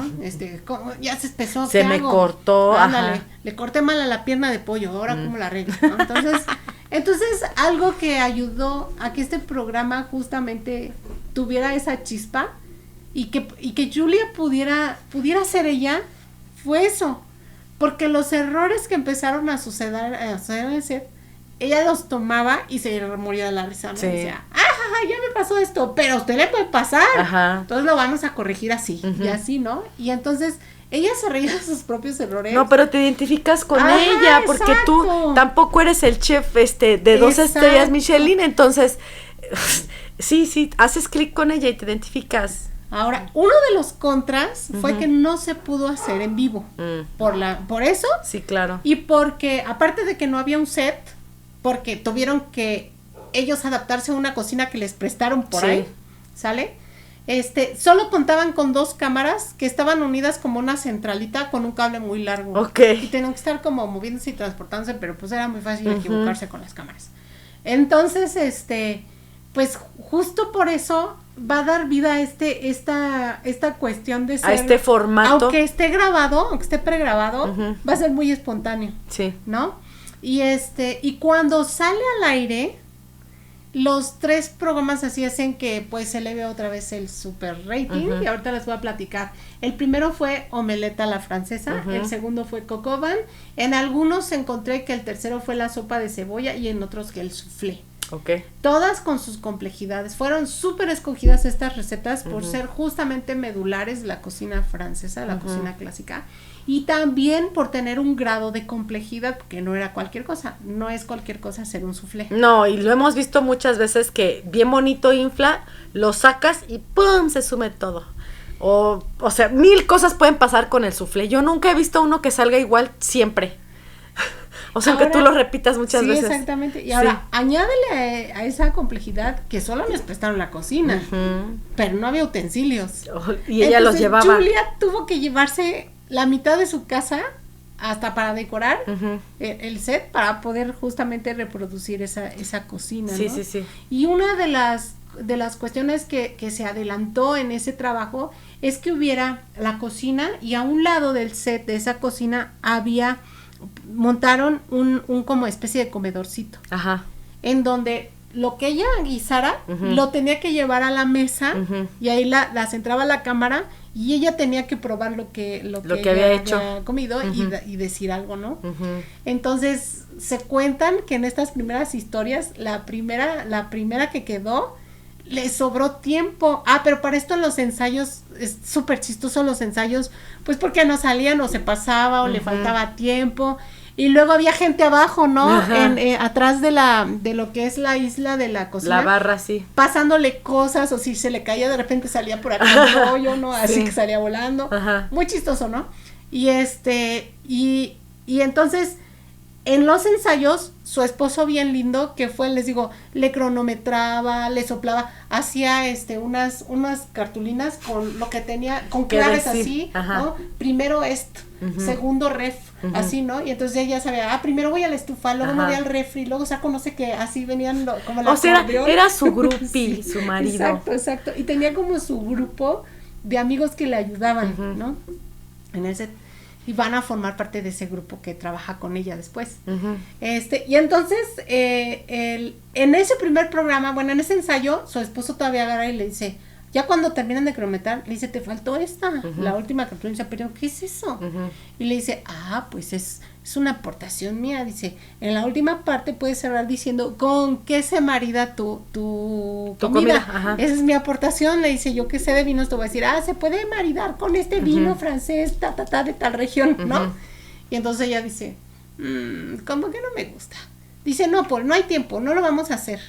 Ya se empezó, se me cortó, ándale, le corté mal a la pierna de pollo, ahora cómo la arreglo, ¿no? Entonces, algo que ayudó a que este programa justamente tuviera esa chispa y que Julia pudiera ser ella, fue eso. Porque los errores que empezaron a suceder en el set, ella los tomaba y se moría de la risa, ¿no? Sí. Decía, ya me pasó esto, pero a usted le puede pasar. Ajá. Entonces lo vamos a corregir así, y así, ¿no? Y entonces ella se reía de sus propios errores. No, pero te identificas con ella, porque tú tampoco eres el chef de 2 estrellas Michelin, entonces sí, haces clic con ella y te identificas. Ahora, uno de los contras fue que no se pudo hacer en vivo. Por eso. Sí, claro. Y porque, aparte de que no había un set, porque tuvieron que ellos adaptarse a una cocina que les prestaron por ahí, ¿sale? Solo contaban con 2 cámaras que estaban unidas como una centralita con un cable muy largo. Ok. Y tenían que estar como moviéndose y transportándose, pero pues era muy fácil equivocarse con las cámaras. Entonces, pues justo por eso va a dar vida a esta cuestión de ser, a este formato, aunque esté pregrabado, va a ser muy espontáneo, sí, ¿no? Y y cuando sale al aire, los 3 programas así hacen que pues se eleve otra vez el super rating, y ahorita les voy a platicar. El primero fue Omelette a la francesa, el segundo fue Coq au vin, en algunos encontré que el tercero fue la sopa de cebolla y en otros que el soufflé. Okay. Todas con sus complejidades. Fueron súper escogidas estas recetas por ser justamente medulares de la cocina francesa, la cocina clásica, y también por tener un grado de complejidad, que no era cualquier cosa, no es cualquier cosa hacer un soufflé. No, y lo hemos visto muchas veces que bien bonito infla, lo sacas y ¡pum! Se sume todo. O sea, 1000 cosas pueden pasar con el soufflé. Yo nunca he visto uno que salga igual siempre. O sea, ahora, aunque tú lo repitas muchas veces. Sí, exactamente. Y ahora, añádele a esa complejidad que solo les prestaron la cocina, pero no había utensilios. Y ella los llevaba. Julia tuvo que llevarse la mitad de su casa hasta para decorar el set, para poder justamente reproducir esa cocina, sí, ¿no? Sí, sí. Y una de las cuestiones que se adelantó en ese trabajo es que hubiera la cocina, y a un lado del set de esa cocina montaron un como especie de comedorcito. Ajá. En donde lo que ella guisara lo tenía que llevar a la mesa, y ahí las entraba a la cámara y ella tenía que probar lo que había hecho, había comido y decir algo, ¿no? Entonces se cuentan que en estas primeras historias la primera que quedó le sobró tiempo. Pero para esto los ensayos, es súper chistoso los ensayos, pues porque no salían o se pasaba o le faltaba tiempo, y luego había gente abajo, ¿no? Atrás de lo que es la isla de la cocina. La barra, sí. Pasándole cosas, o si se le caía de repente salía por acá el rollo, ¿no? Así que salía volando. Muy chistoso, ¿no? Y y entonces en los ensayos, su esposo bien lindo, que fue, les digo, le cronometraba, le soplaba, hacía unas cartulinas con lo que tenía, con claves así, ¿no? Primero esto, segundo ref, así, ¿no? Y entonces ella sabía, primero voy a la estufa, luego me voy al refri, luego saco no sé qué, así venían como la era su groupie, su marido. Exacto, y tenía como su grupo de amigos que le ayudaban, ¿no? En ese, y van a formar parte de ese grupo que trabaja con ella después. Y entonces, en ese primer programa, bueno, en ese ensayo, su esposo todavía agarra y le dice, ya cuando terminan de cronometrar, le dice, te faltó la última cartulina. Dice, pero ¿qué es eso? Y le dice, pues es una aportación mía. Dice, en la última parte puedes cerrar diciendo, ¿con qué se marida tu comida? Esa es mi aportación. Le dice, yo que sé de vinos, te voy a decir, se puede maridar con este vino francés, de tal región, ¿no? Y entonces ella dice, como que no me gusta. Dice, no, Paul, no hay tiempo, no lo vamos a hacer.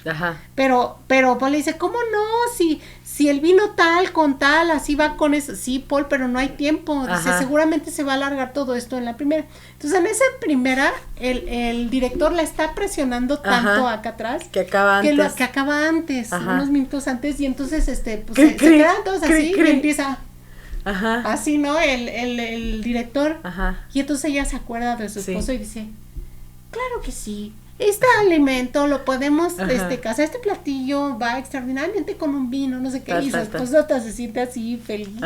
Pero Paul le dice, ¿cómo no? Si el vino tal con tal, así va con eso. Sí, Paul, pero no hay tiempo. Dice, seguramente se va a alargar todo esto en la primera. Entonces, en esa primera, el director la está presionando tanto acá atrás. Que acaba antes. Que acaba antes, unos minutos antes. Y entonces, pues se quedan todos así y empieza... Así, ¿no? El director. Y entonces ella se acuerda de su esposo y dice, claro que sí. Este alimento lo podemos casar, este platillo va extraordinariamente con un vino, no sé qué, y su esposo hasta se siente así feliz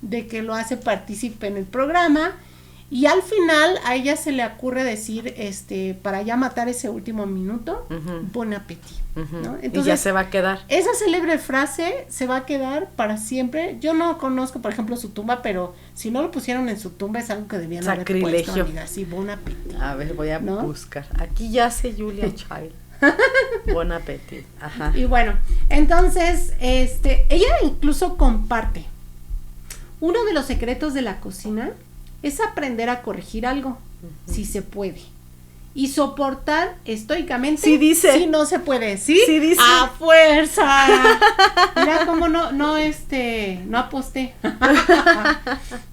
de que lo hace partícipe en el programa. Y al final a ella se le ocurre decir, para ya matar ese último minuto, bon appétit, ¿no? Entonces, y ya se va a quedar. Esa célebre frase se va a quedar para siempre. Yo no conozco, por ejemplo, su tumba, pero si no lo pusieron en su tumba es algo que debían haber puesto, amiga, sí, bon appétit. A ver, voy a buscar. Aquí yace Julia Child. Bon appétit. Y bueno, entonces, ella incluso comparte. Uno de los secretos de la cocina es aprender a corregir algo, si se puede, y soportar estoicamente si no se puede, ¿sí? Sí dice. ¡A fuerza! Mira cómo no aposté.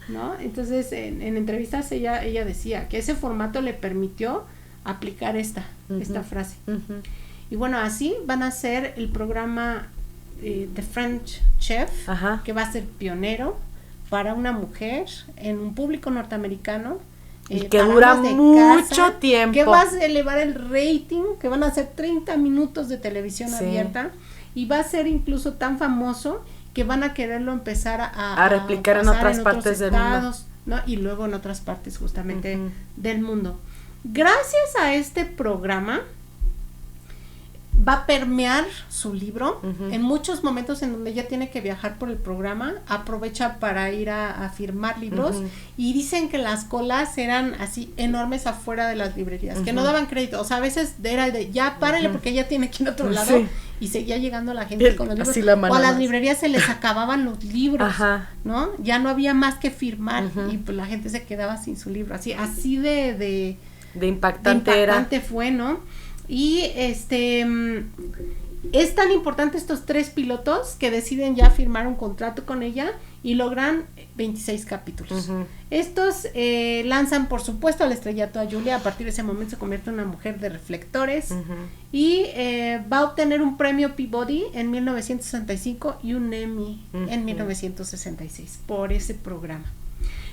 ¿No? Entonces, en entrevistas ella decía que ese formato le permitió aplicar esta frase. Y bueno, así van a ser el programa The French Chef, que va a ser pionero para una mujer en un público norteamericano, y que dura mucho tiempo, que va a elevar el rating, que van a ser 30 minutos de televisión abierta, y va a ser incluso tan famoso que van a quererlo empezar a replicar en otras partes del mundo, ¿no? Y luego en otras partes justamente del mundo. Gracias a este programa, va a permear su libro. En muchos momentos en donde ella tiene que viajar por el programa, aprovecha para ir a firmar libros, y dicen que las colas eran así enormes afuera de las librerías, que no daban crédito, o sea, a veces era de ya párele porque ella tiene que ir a otro lado, y seguía llegando la gente con los libros, o a las librerías se les acababan los libros, ¿no? Ya no había más que firmar, y pues la gente se quedaba sin su libro, así de impactante fue, ¿no? Y es tan importante estos 3 pilotos que deciden ya firmar un contrato con ella y logran 26 capítulos. Estos lanzan, por supuesto, al estrellato a Julia. A partir de ese momento se convierte en una mujer de reflectores, y va a obtener un premio Peabody en 1965 y un Emmy en 1966 por ese programa.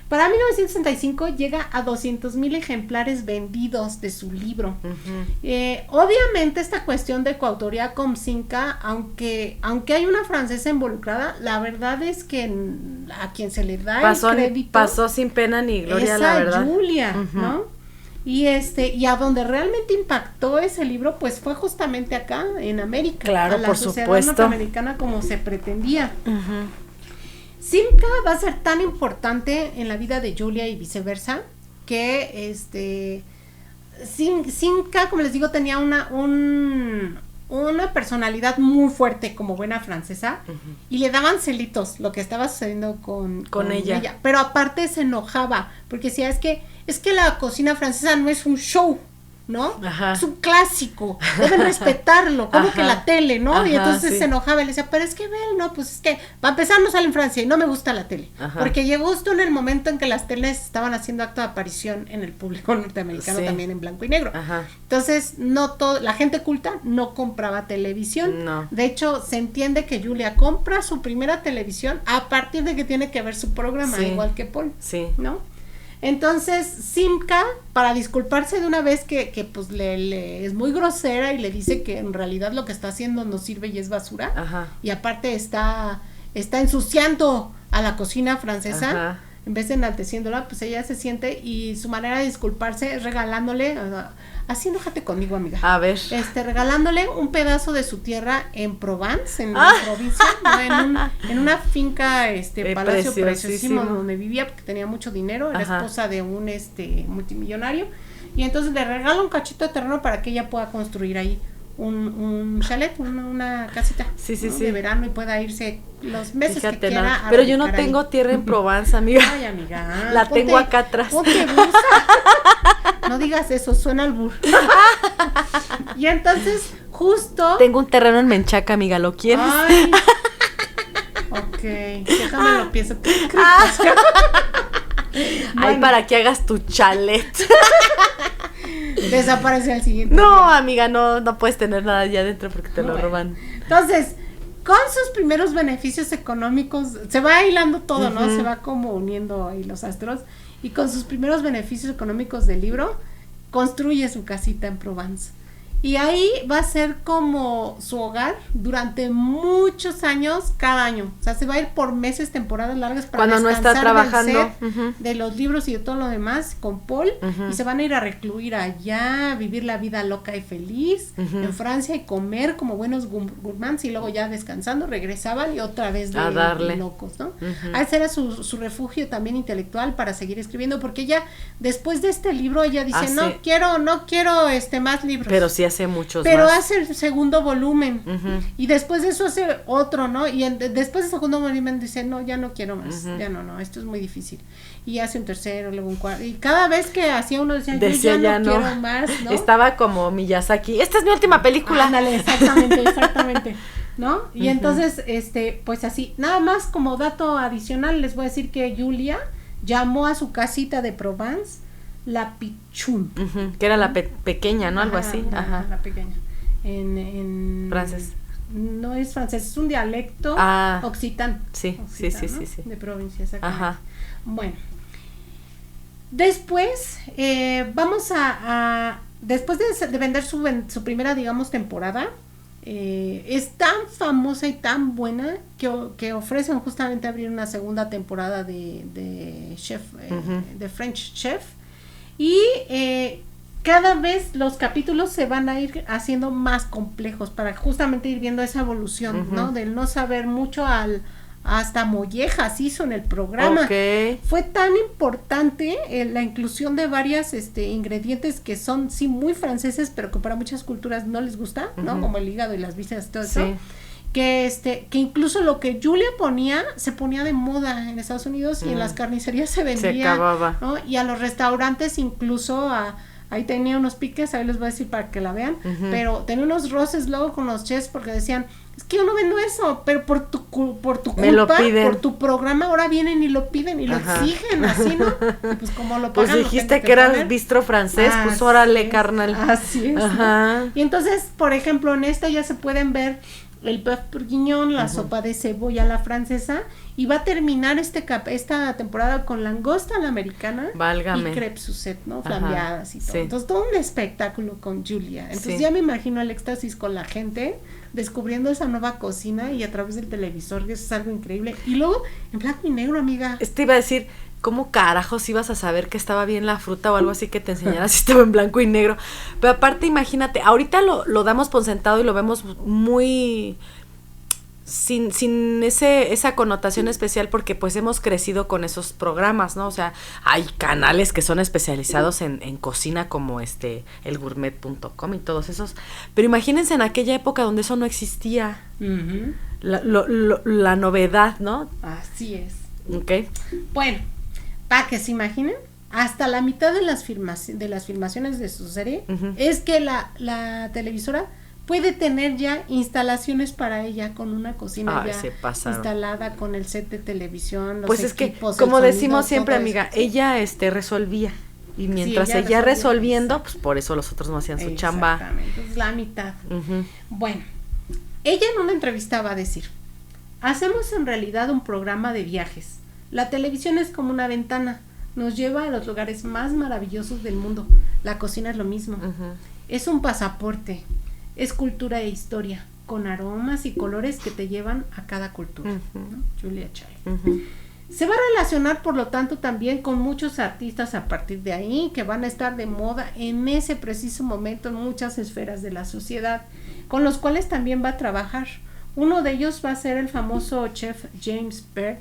Para 1965 llega a 200,000 ejemplares vendidos de su libro. Obviamente esta cuestión de coautoría con Simca, aunque hay una francesa involucrada, la verdad es que a quien se le da el crédito pasó sin pena ni gloria, la verdad. Julia, ¿no? Y a donde realmente impactó ese libro, pues fue justamente acá, en América. Claro, a la por sociedad supuesto. norteamericana como se pretendía. Simca va a ser tan importante en la vida de Julia y viceversa, que Simca, como les digo, tenía una personalidad muy fuerte como buena francesa, y le daban celitos lo que estaba sucediendo con ella, pero aparte se enojaba, porque decía, es que la cocina francesa no es un show, ¿no? Es un clásico, deben respetarlo, como que la tele, ¿no? Y entonces se enojaba y le decía, pero es que ven, no, pues es que para empezar no sale en Francia y no me gusta la tele, porque llegó justo en el momento en que las teles estaban haciendo acto de aparición en el público norteamericano, también en blanco y negro. Entonces la gente culta no compraba televisión. De hecho, se entiende que Julia compra su primera televisión a partir de que tiene que ver su programa, igual que Paul, ¿no? Entonces Simca, para disculparse de una vez que pues le es muy grosera y le dice que en realidad lo que está haciendo no sirve y es basura, y aparte está ensuciando a la cocina francesa, en vez de enalteciéndola, pues ella se siente, y su manera de disculparse es regalándole, así enójate conmigo, amiga, a ver, regalándole un pedazo de su tierra en Provence, en la provincia, ¿no? en una finca, palacio preciosísimo donde vivía, porque tenía mucho dinero, era esposa de un multimillonario, y entonces le regala un cachito de terreno para que ella pueda construir ahí un chalet, una casita, ¿no? De verano, y pueda irse los meses que quiera. Pero yo no tengo ahí tierra en Provence, amiga. Ay, amiga. La tengo acá atrás. Ponte blusa. No digas eso, suena albur. Y entonces, justo. Tengo un terreno en Menchaca, amiga, ¿lo quieres? Ay. Ok, déjame lo pienso. Ay, para que hagas tu chalet. Desaparece al siguiente No, día. amiga, no puedes tener nada allá adentro porque te lo roban. Entonces, con sus primeros beneficios económicos, se va hilando todo, ¿no? Se va como uniendo ahí los astros, y con sus primeros beneficios económicos del libro, construye su casita en Provence. Y ahí va a ser como su hogar durante muchos años, cada año. O sea, se va a ir por meses, temporadas largas para cuando no está trabajando del set, de los libros y de todo lo demás con Paul, y se van a ir a recluir allá, vivir la vida loca y feliz en Francia, y comer como buenos gourmands, y luego ya descansando regresaban y otra vez a darle locos, ¿no? Ese era su refugio también intelectual para seguir escribiendo, porque ella, después de este libro, ella dice, no quiero más libros. Pero sí hace muchos pero más. Hace el segundo volumen, y después de eso hace otro, ¿no? Y después del segundo volumen dice, no, ya no quiero más, ya no, esto es muy difícil, y hace un tercero, luego un cuarto, y cada vez que hacía uno decía yo ya no quiero más, ¿no? Estaba como Miyazaki, esta es mi última película. Ándale, exactamente, ¿no? Y entonces, pues así, nada más como dato adicional, les voy a decir que Julia llamó a su casita de Provence La Pichun, que era la pequeña, ¿no? Algo así. La pequeña. En francés. No es francés, es un dialecto occitano. Sí, ¿no? sí. De provincia, exactamente. Bueno. Después, vamos después de vender su primera, digamos, temporada, es tan famosa y tan buena que ofrecen justamente abrir una segunda temporada de Chef, de French Chef. Y cada vez los capítulos se van a ir haciendo más complejos para justamente ir viendo esa evolución, ¿no? Del no saber mucho hasta mollejas hizo en el programa. Fue tan importante la inclusión de varias ingredientes que son sí muy franceses, pero que para muchas culturas no les gusta, ¿no? Como el hígado y las vísceras y todo eso. Que incluso lo que Julia ponía se ponía de moda en Estados Unidos y en las carnicerías se vendía, se acababa, ¿no? Y a los restaurantes incluso ahí tenía unos piques, ahí les voy a decir para que la vean, pero tenía unos roces luego con los chefs porque decían, es que yo no vendo eso, pero por tu culpa, por tu programa ahora vienen y lo piden y lo exigen, así, ¿no? Y pues como lo pagan, pues dijiste que era el bistro francés, pues órale, carnal. Así es. Ajá. ¿No? Y entonces, por ejemplo, en esta ya se pueden ver el bœuf bourguignon, la sopa de cebolla a la francesa, y va a terminar esta temporada con langosta a la americana. Válgame. Y crepes Suzette, ¿no? Flambeadas y todo. Sí. Entonces, todo un espectáculo con Julia. Entonces, ya me imagino el éxtasis con la gente descubriendo esa nueva cocina y a través del televisor, que eso es algo increíble. Y luego, en blanco y negro, amiga. Iba a decir, ¿cómo carajos ibas a saber que estaba bien la fruta o algo así que te enseñara si estaba en blanco y negro? Pero aparte, imagínate, ahorita lo damos por sentado y lo vemos muy sin esa connotación especial porque pues hemos crecido con esos programas, ¿no? O sea, hay canales que son especializados en cocina como elgourmet.com y todos esos, pero imagínense en aquella época donde eso no existía, la novedad, ¿no? Así es. Okay. Bueno, para que se imaginen, hasta la mitad de las filmaciones de su serie es que la televisora puede tener ya instalaciones para ella con una cocina instalada con el set de televisión, los pues equipos, es que como el sonido, decimos siempre, amiga, eso, ella resolvía y mientras ella resolviendo, pues por eso los otros no hacían su chamba. Exactamente, es la mitad. Bueno, ella en una entrevista va a decir, hacemos en realidad un programa de viajes. La televisión es como una ventana, nos lleva a los lugares más maravillosos del mundo. La cocina es lo mismo. Es un pasaporte. Es cultura e historia, con aromas y colores que te llevan a cada cultura, ¿no? Julia Child. Se va a relacionar, por lo tanto, también con muchos artistas a partir de ahí, que van a estar de moda en ese preciso momento en muchas esferas de la sociedad, con los cuales también va a trabajar. Uno de ellos va a ser el famoso chef James Beard,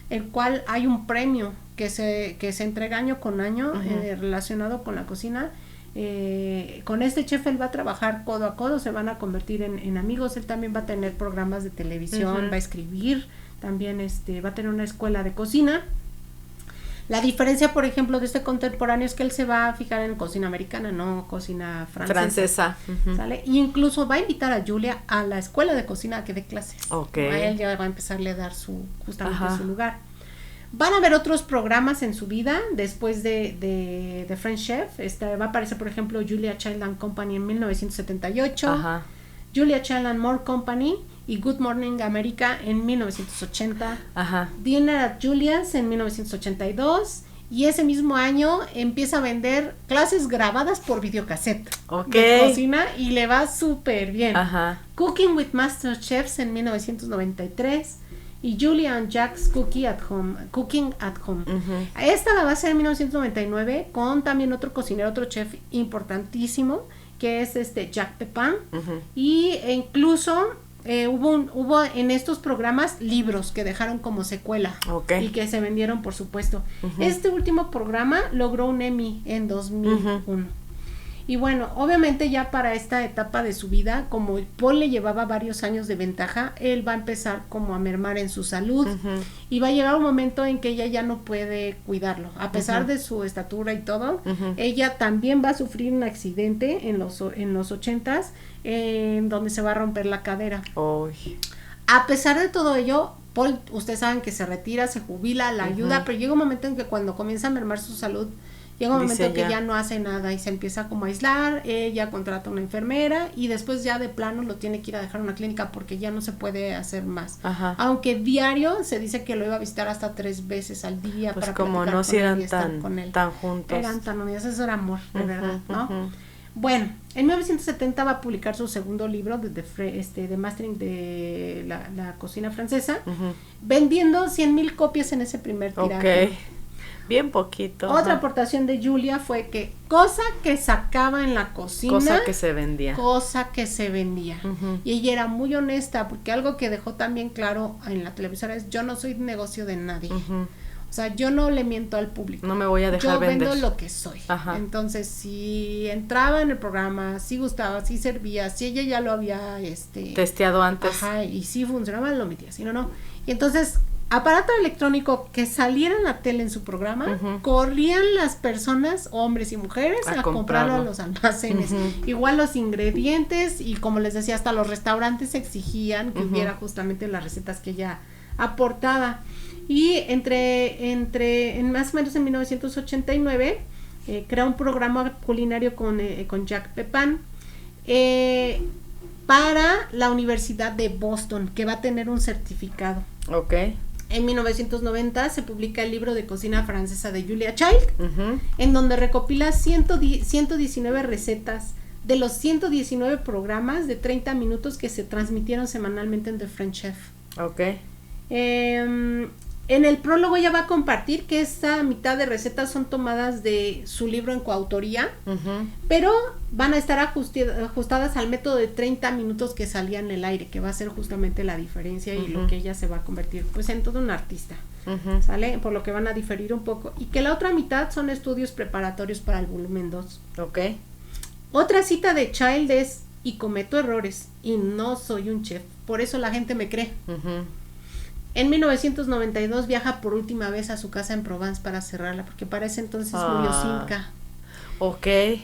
el cual hay un premio que se entrega año con año relacionado con la cocina. Con este chef él va a trabajar codo a codo, se van a convertir en amigos. Él también va a tener programas de televisión, va a escribir, también va a tener una escuela de cocina. La diferencia, por ejemplo, de este contemporáneo es que él se va a fijar en cocina americana, no cocina francesa. ¿Sale? Y incluso va a invitar a Julia a la escuela de cocina a que dé clases. A él ya va a empezarle a dar justamente su lugar. Van a haber otros programas en su vida después de French Chef. Va a aparecer, por ejemplo, Julia Child and Company en 1978, Julia Child and More Company y Good Morning America en 1980, Dinner at Julia's en 1982, y ese mismo año empieza a vender clases grabadas por videocassette de cocina y le va súper bien. Cooking with Master Chefs en 1993 y Julia and Jack's Cooking at Home. Esta la va a hacer en 1999 con también otro cocinero, otro chef importantísimo, que es Jack Pepin. Y incluso hubo en estos programas libros que dejaron como secuela y que se vendieron, por supuesto. Este último programa logró un Emmy en 2001. Y bueno, obviamente ya para esta etapa de su vida, como Paul le llevaba varios años de ventaja, él va a empezar como a mermar en su salud y va a llegar un momento en que ella ya no puede cuidarlo. A pesar de su estatura y todo, ella también va a sufrir un accidente en los 80s, en donde se va a romper la cadera. A pesar de todo ello, Paul, ustedes saben que se retira, se jubila, la ayuda, pero llega un momento en que cuando comienza a mermar su salud, llega un momento que ya no hace nada y se empieza como a aislar. Ella contrata a una enfermera y después ya de plano lo tiene que ir a dejar a una clínica porque ya no se puede hacer más. Aunque diario se dice que lo iba a visitar hasta 3 veces al día, pues para como no si eran tan juntos. Eran tan unidos, eso era amor, de verdad, ¿no? Bueno, en 1970 va a publicar su segundo libro de Mastering de la cocina francesa, vendiendo 100,000 copias en ese primer tiraje. Bien poquito. Otra aportación de Julia fue que cosa que sacaba en la cocina. Cosa que se vendía. Cosa que se vendía. Y ella era muy honesta, porque algo que dejó también claro en la televisora es: yo no soy negocio de nadie. O sea, yo no le miento al público. No me voy a dejar vender. Yo vendo lo que soy. Entonces, si entraba en el programa, si gustaba, si servía, si ella ya lo había testeado antes. Y si funcionaba, lo metía, si no, no. Y entonces, aparato electrónico que saliera en la tele en su programa, corrían las personas, hombres y mujeres, a comprarlo a los almacenes. Igual los ingredientes, y como les decía, hasta los restaurantes exigían que hubiera justamente las recetas que ella aportaba. Y en más o menos en 1989 crea un programa culinario con Jack Pepin para la Universidad de Boston, que va a tener un certificado. En 1990 se publica el libro de cocina francesa de Julia Child, en donde recopila 119 recetas de los 119 programas de 30 minutos que se transmitieron semanalmente en The French Chef. En el prólogo ella va a compartir que esta mitad de recetas son tomadas de su libro en coautoría, pero van a estar ajustadas al método de 30 minutos que salía en el aire, que va a ser justamente la diferencia y lo que ella se va a convertir pues en todo un artista, ¿sale? Por lo que van a diferir un poco, y que la otra mitad son estudios preparatorios para el volumen 2. Otra cita de Child es: y cometo errores, y no soy un chef, por eso la gente me cree. En 1992 viaja por última vez a su casa en Provence para cerrarla, porque para ese entonces murió Simca.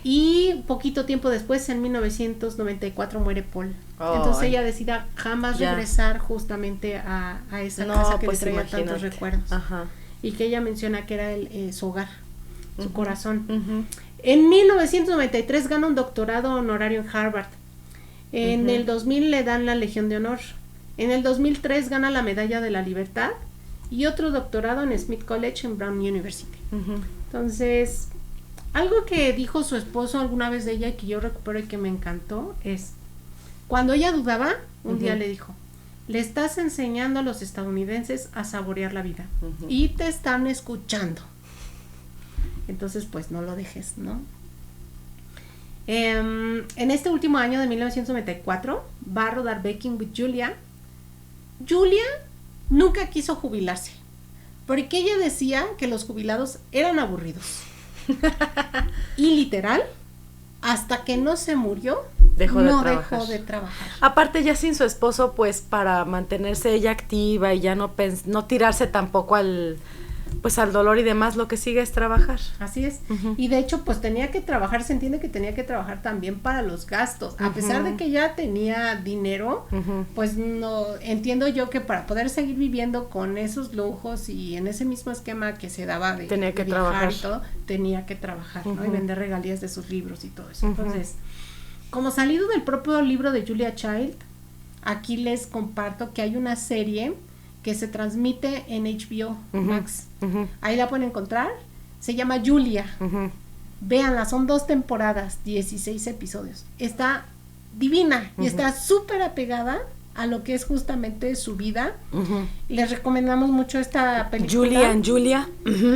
Y poquito tiempo después, en 1994, muere Paul. Entonces ella decide jamás regresar justamente a esa casa que le traía tantos recuerdos. Y que ella menciona que era su hogar, su corazón. En 1993 gana un doctorado honorario en Harvard. En el 2000 le dan la Legión de Honor. En el 2003 gana la Medalla de la Libertad y otro doctorado en Smith College en Brown University. Entonces, algo que dijo su esposo alguna vez de ella y que yo recupero y que me encantó es: cuando ella dudaba, un día le dijo: le estás enseñando a los estadounidenses a saborear la vida y te están escuchando. Entonces, pues no lo dejes, ¿no? En este último año de 1994 va a rodar Baking with Julia. Julia nunca quiso jubilarse, porque ella decía que los jubilados eran aburridos. Y literal, hasta que no se murió, dejó de trabajar. Aparte, ya sin su esposo, pues para mantenerse ella activa y ya no tirarse tampoco al dolor y demás, lo que sigue es trabajar. Así es. Y de hecho, pues tenía que trabajar, se entiende que tenía que trabajar también para los gastos. A pesar de que ya tenía dinero, pues no, entiendo yo que para poder seguir viviendo con esos lujos y en ese mismo esquema que se daba de trabajar y todo, tenía que trabajar, ¿no? Y vender regalías de sus libros y todo eso. Entonces, como salido del propio libro de Julia Child, aquí les comparto que hay una serie que se transmite en HBO Max. Ahí la pueden encontrar. Se llama Julia. Véanla, son 2 temporadas, 16 episodios. Está divina y está súper apegada a lo que es justamente su vida. Les recomendamos mucho esta película. Julia.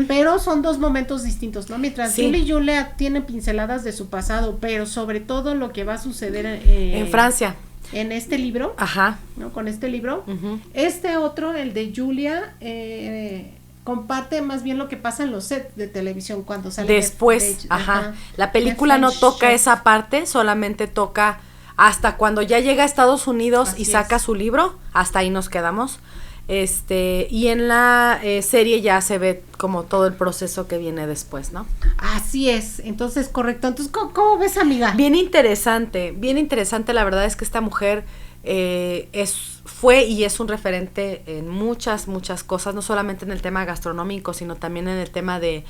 Pero son 2 momentos distintos, ¿no? Mientras Julia y Julia tienen pinceladas de su pasado, pero sobre todo lo que va a suceder en Francia. En este libro, ¿no? Con este libro, este otro, el de Julia, comparte más bien lo que pasa en los sets de televisión cuando sale después. La película no toca esa parte, solamente toca hasta cuando ya llega a Estados Unidos y saca su libro, hasta ahí nos quedamos. Y en la serie ya se ve como todo el proceso que viene después, ¿no? Así es, entonces correcto. Entonces, ¿cómo ves, amiga? Bien interesante, la verdad es que esta mujer fue y es un referente en muchas cosas, no solamente en el tema gastronómico, sino también en el tema de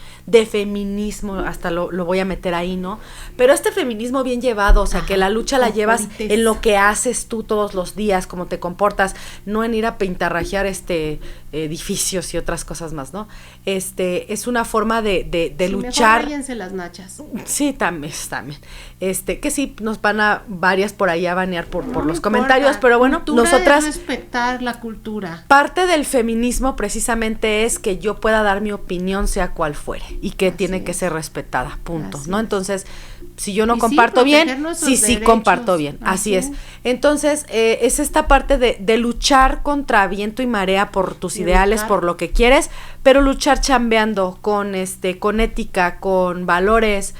feminismo, hasta lo voy a meter ahí, ¿no? Pero este feminismo bien llevado, o sea, que la lucha la llevas en lo que haces tú todos los días, cómo te comportas, no en ir a pintarrajear edificios y otras cosas más, ¿no? Es una forma de luchar. Mejor váyanse las nachas. Sí, también. Que sí, nos van a varias por ahí a banear por los comentarios, pero bueno, nosotras respetar la cultura. Parte del feminismo precisamente es que yo pueda dar mi opinión sea cual fuere y que tiene que ser respetada, punto, ¿no? Entonces, si yo no comparto bien, sí comparto bien, así es. Entonces, es esta parte de luchar contra viento y marea por tus ideales, por lo que quieres, pero luchar chambeando con ética, con valores,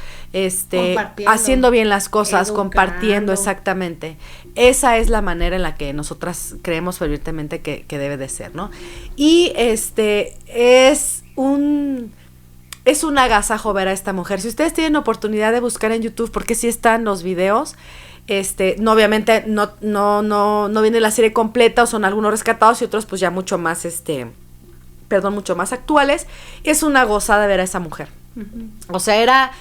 haciendo bien las cosas, compartiendo, exactamente. Esa es la manera en la que nosotras creemos fervientemente que debe de ser, ¿no? Y es un agasajo ver a esta mujer. Si ustedes tienen oportunidad de buscar en YouTube, porque sí están los videos, no, obviamente no viene la serie completa, o son algunos rescatados y otros pues ya mucho más, mucho más actuales. Es una gozada ver a esa mujer. Uh-huh. O sea, era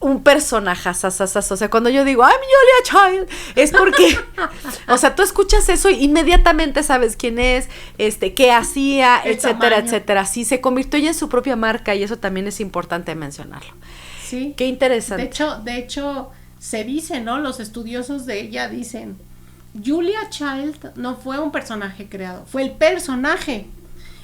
un personaje, o sea, cuando yo digo, I'm Julia Child, es porque, o sea, tú escuchas eso y inmediatamente sabes quién es, qué hacía, etcétera. Sí, se convirtió ella en su propia marca y eso también es importante mencionarlo. Sí. Qué interesante. De hecho, se dice, ¿no? Los estudiosos de ella dicen, Julia Child no fue un personaje creado, fue el personaje.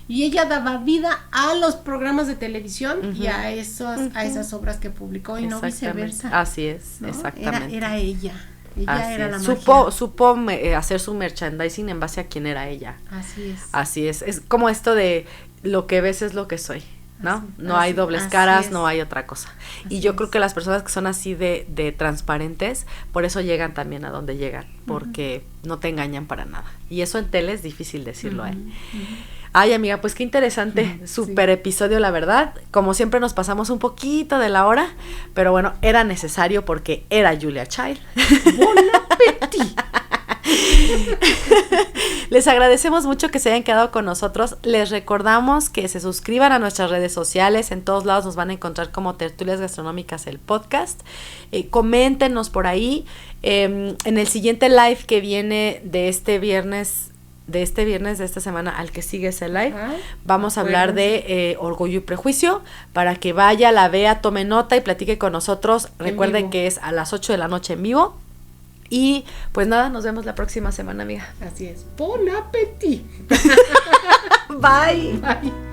Y ella daba vida a los programas de televisión uh-huh. y a esas obras que publicó y no viceversa. Así es, ¿no? Exactamente. Era ella. Ella era la supo hacer su merchandising en base a quién era ella. Así es. Es como esto de lo que ves es lo que soy, ¿no? No hay dobles caras, no hay otra cosa. Y yo creo que las personas que son así de transparentes, por eso llegan también a donde llegan, porque uh-huh. no te engañan para nada. Y eso en tele es difícil decirlo, uh-huh. Ay, amiga, pues qué interesante, súper episodio, la verdad. Como siempre nos pasamos un poquito de la hora, pero bueno, era necesario porque era Julia Child. ¡Bon appétit! Les agradecemos mucho que se hayan quedado con nosotros. Les recordamos que se suscriban a nuestras redes sociales. En todos lados nos van a encontrar como Tertulias Gastronómicas, el podcast. Coméntenos por ahí. En el siguiente live que viene de este viernes de esta semana al que sigue ese live, vamos a hablar de Orgullo y Prejuicio, para que vaya, la vea, tome nota y platique con nosotros. Recuerden que es a las 8 de la noche en vivo. Y pues nada, nos vemos la próxima semana, amiga. Así es. Bon appétit. Bye. Bye.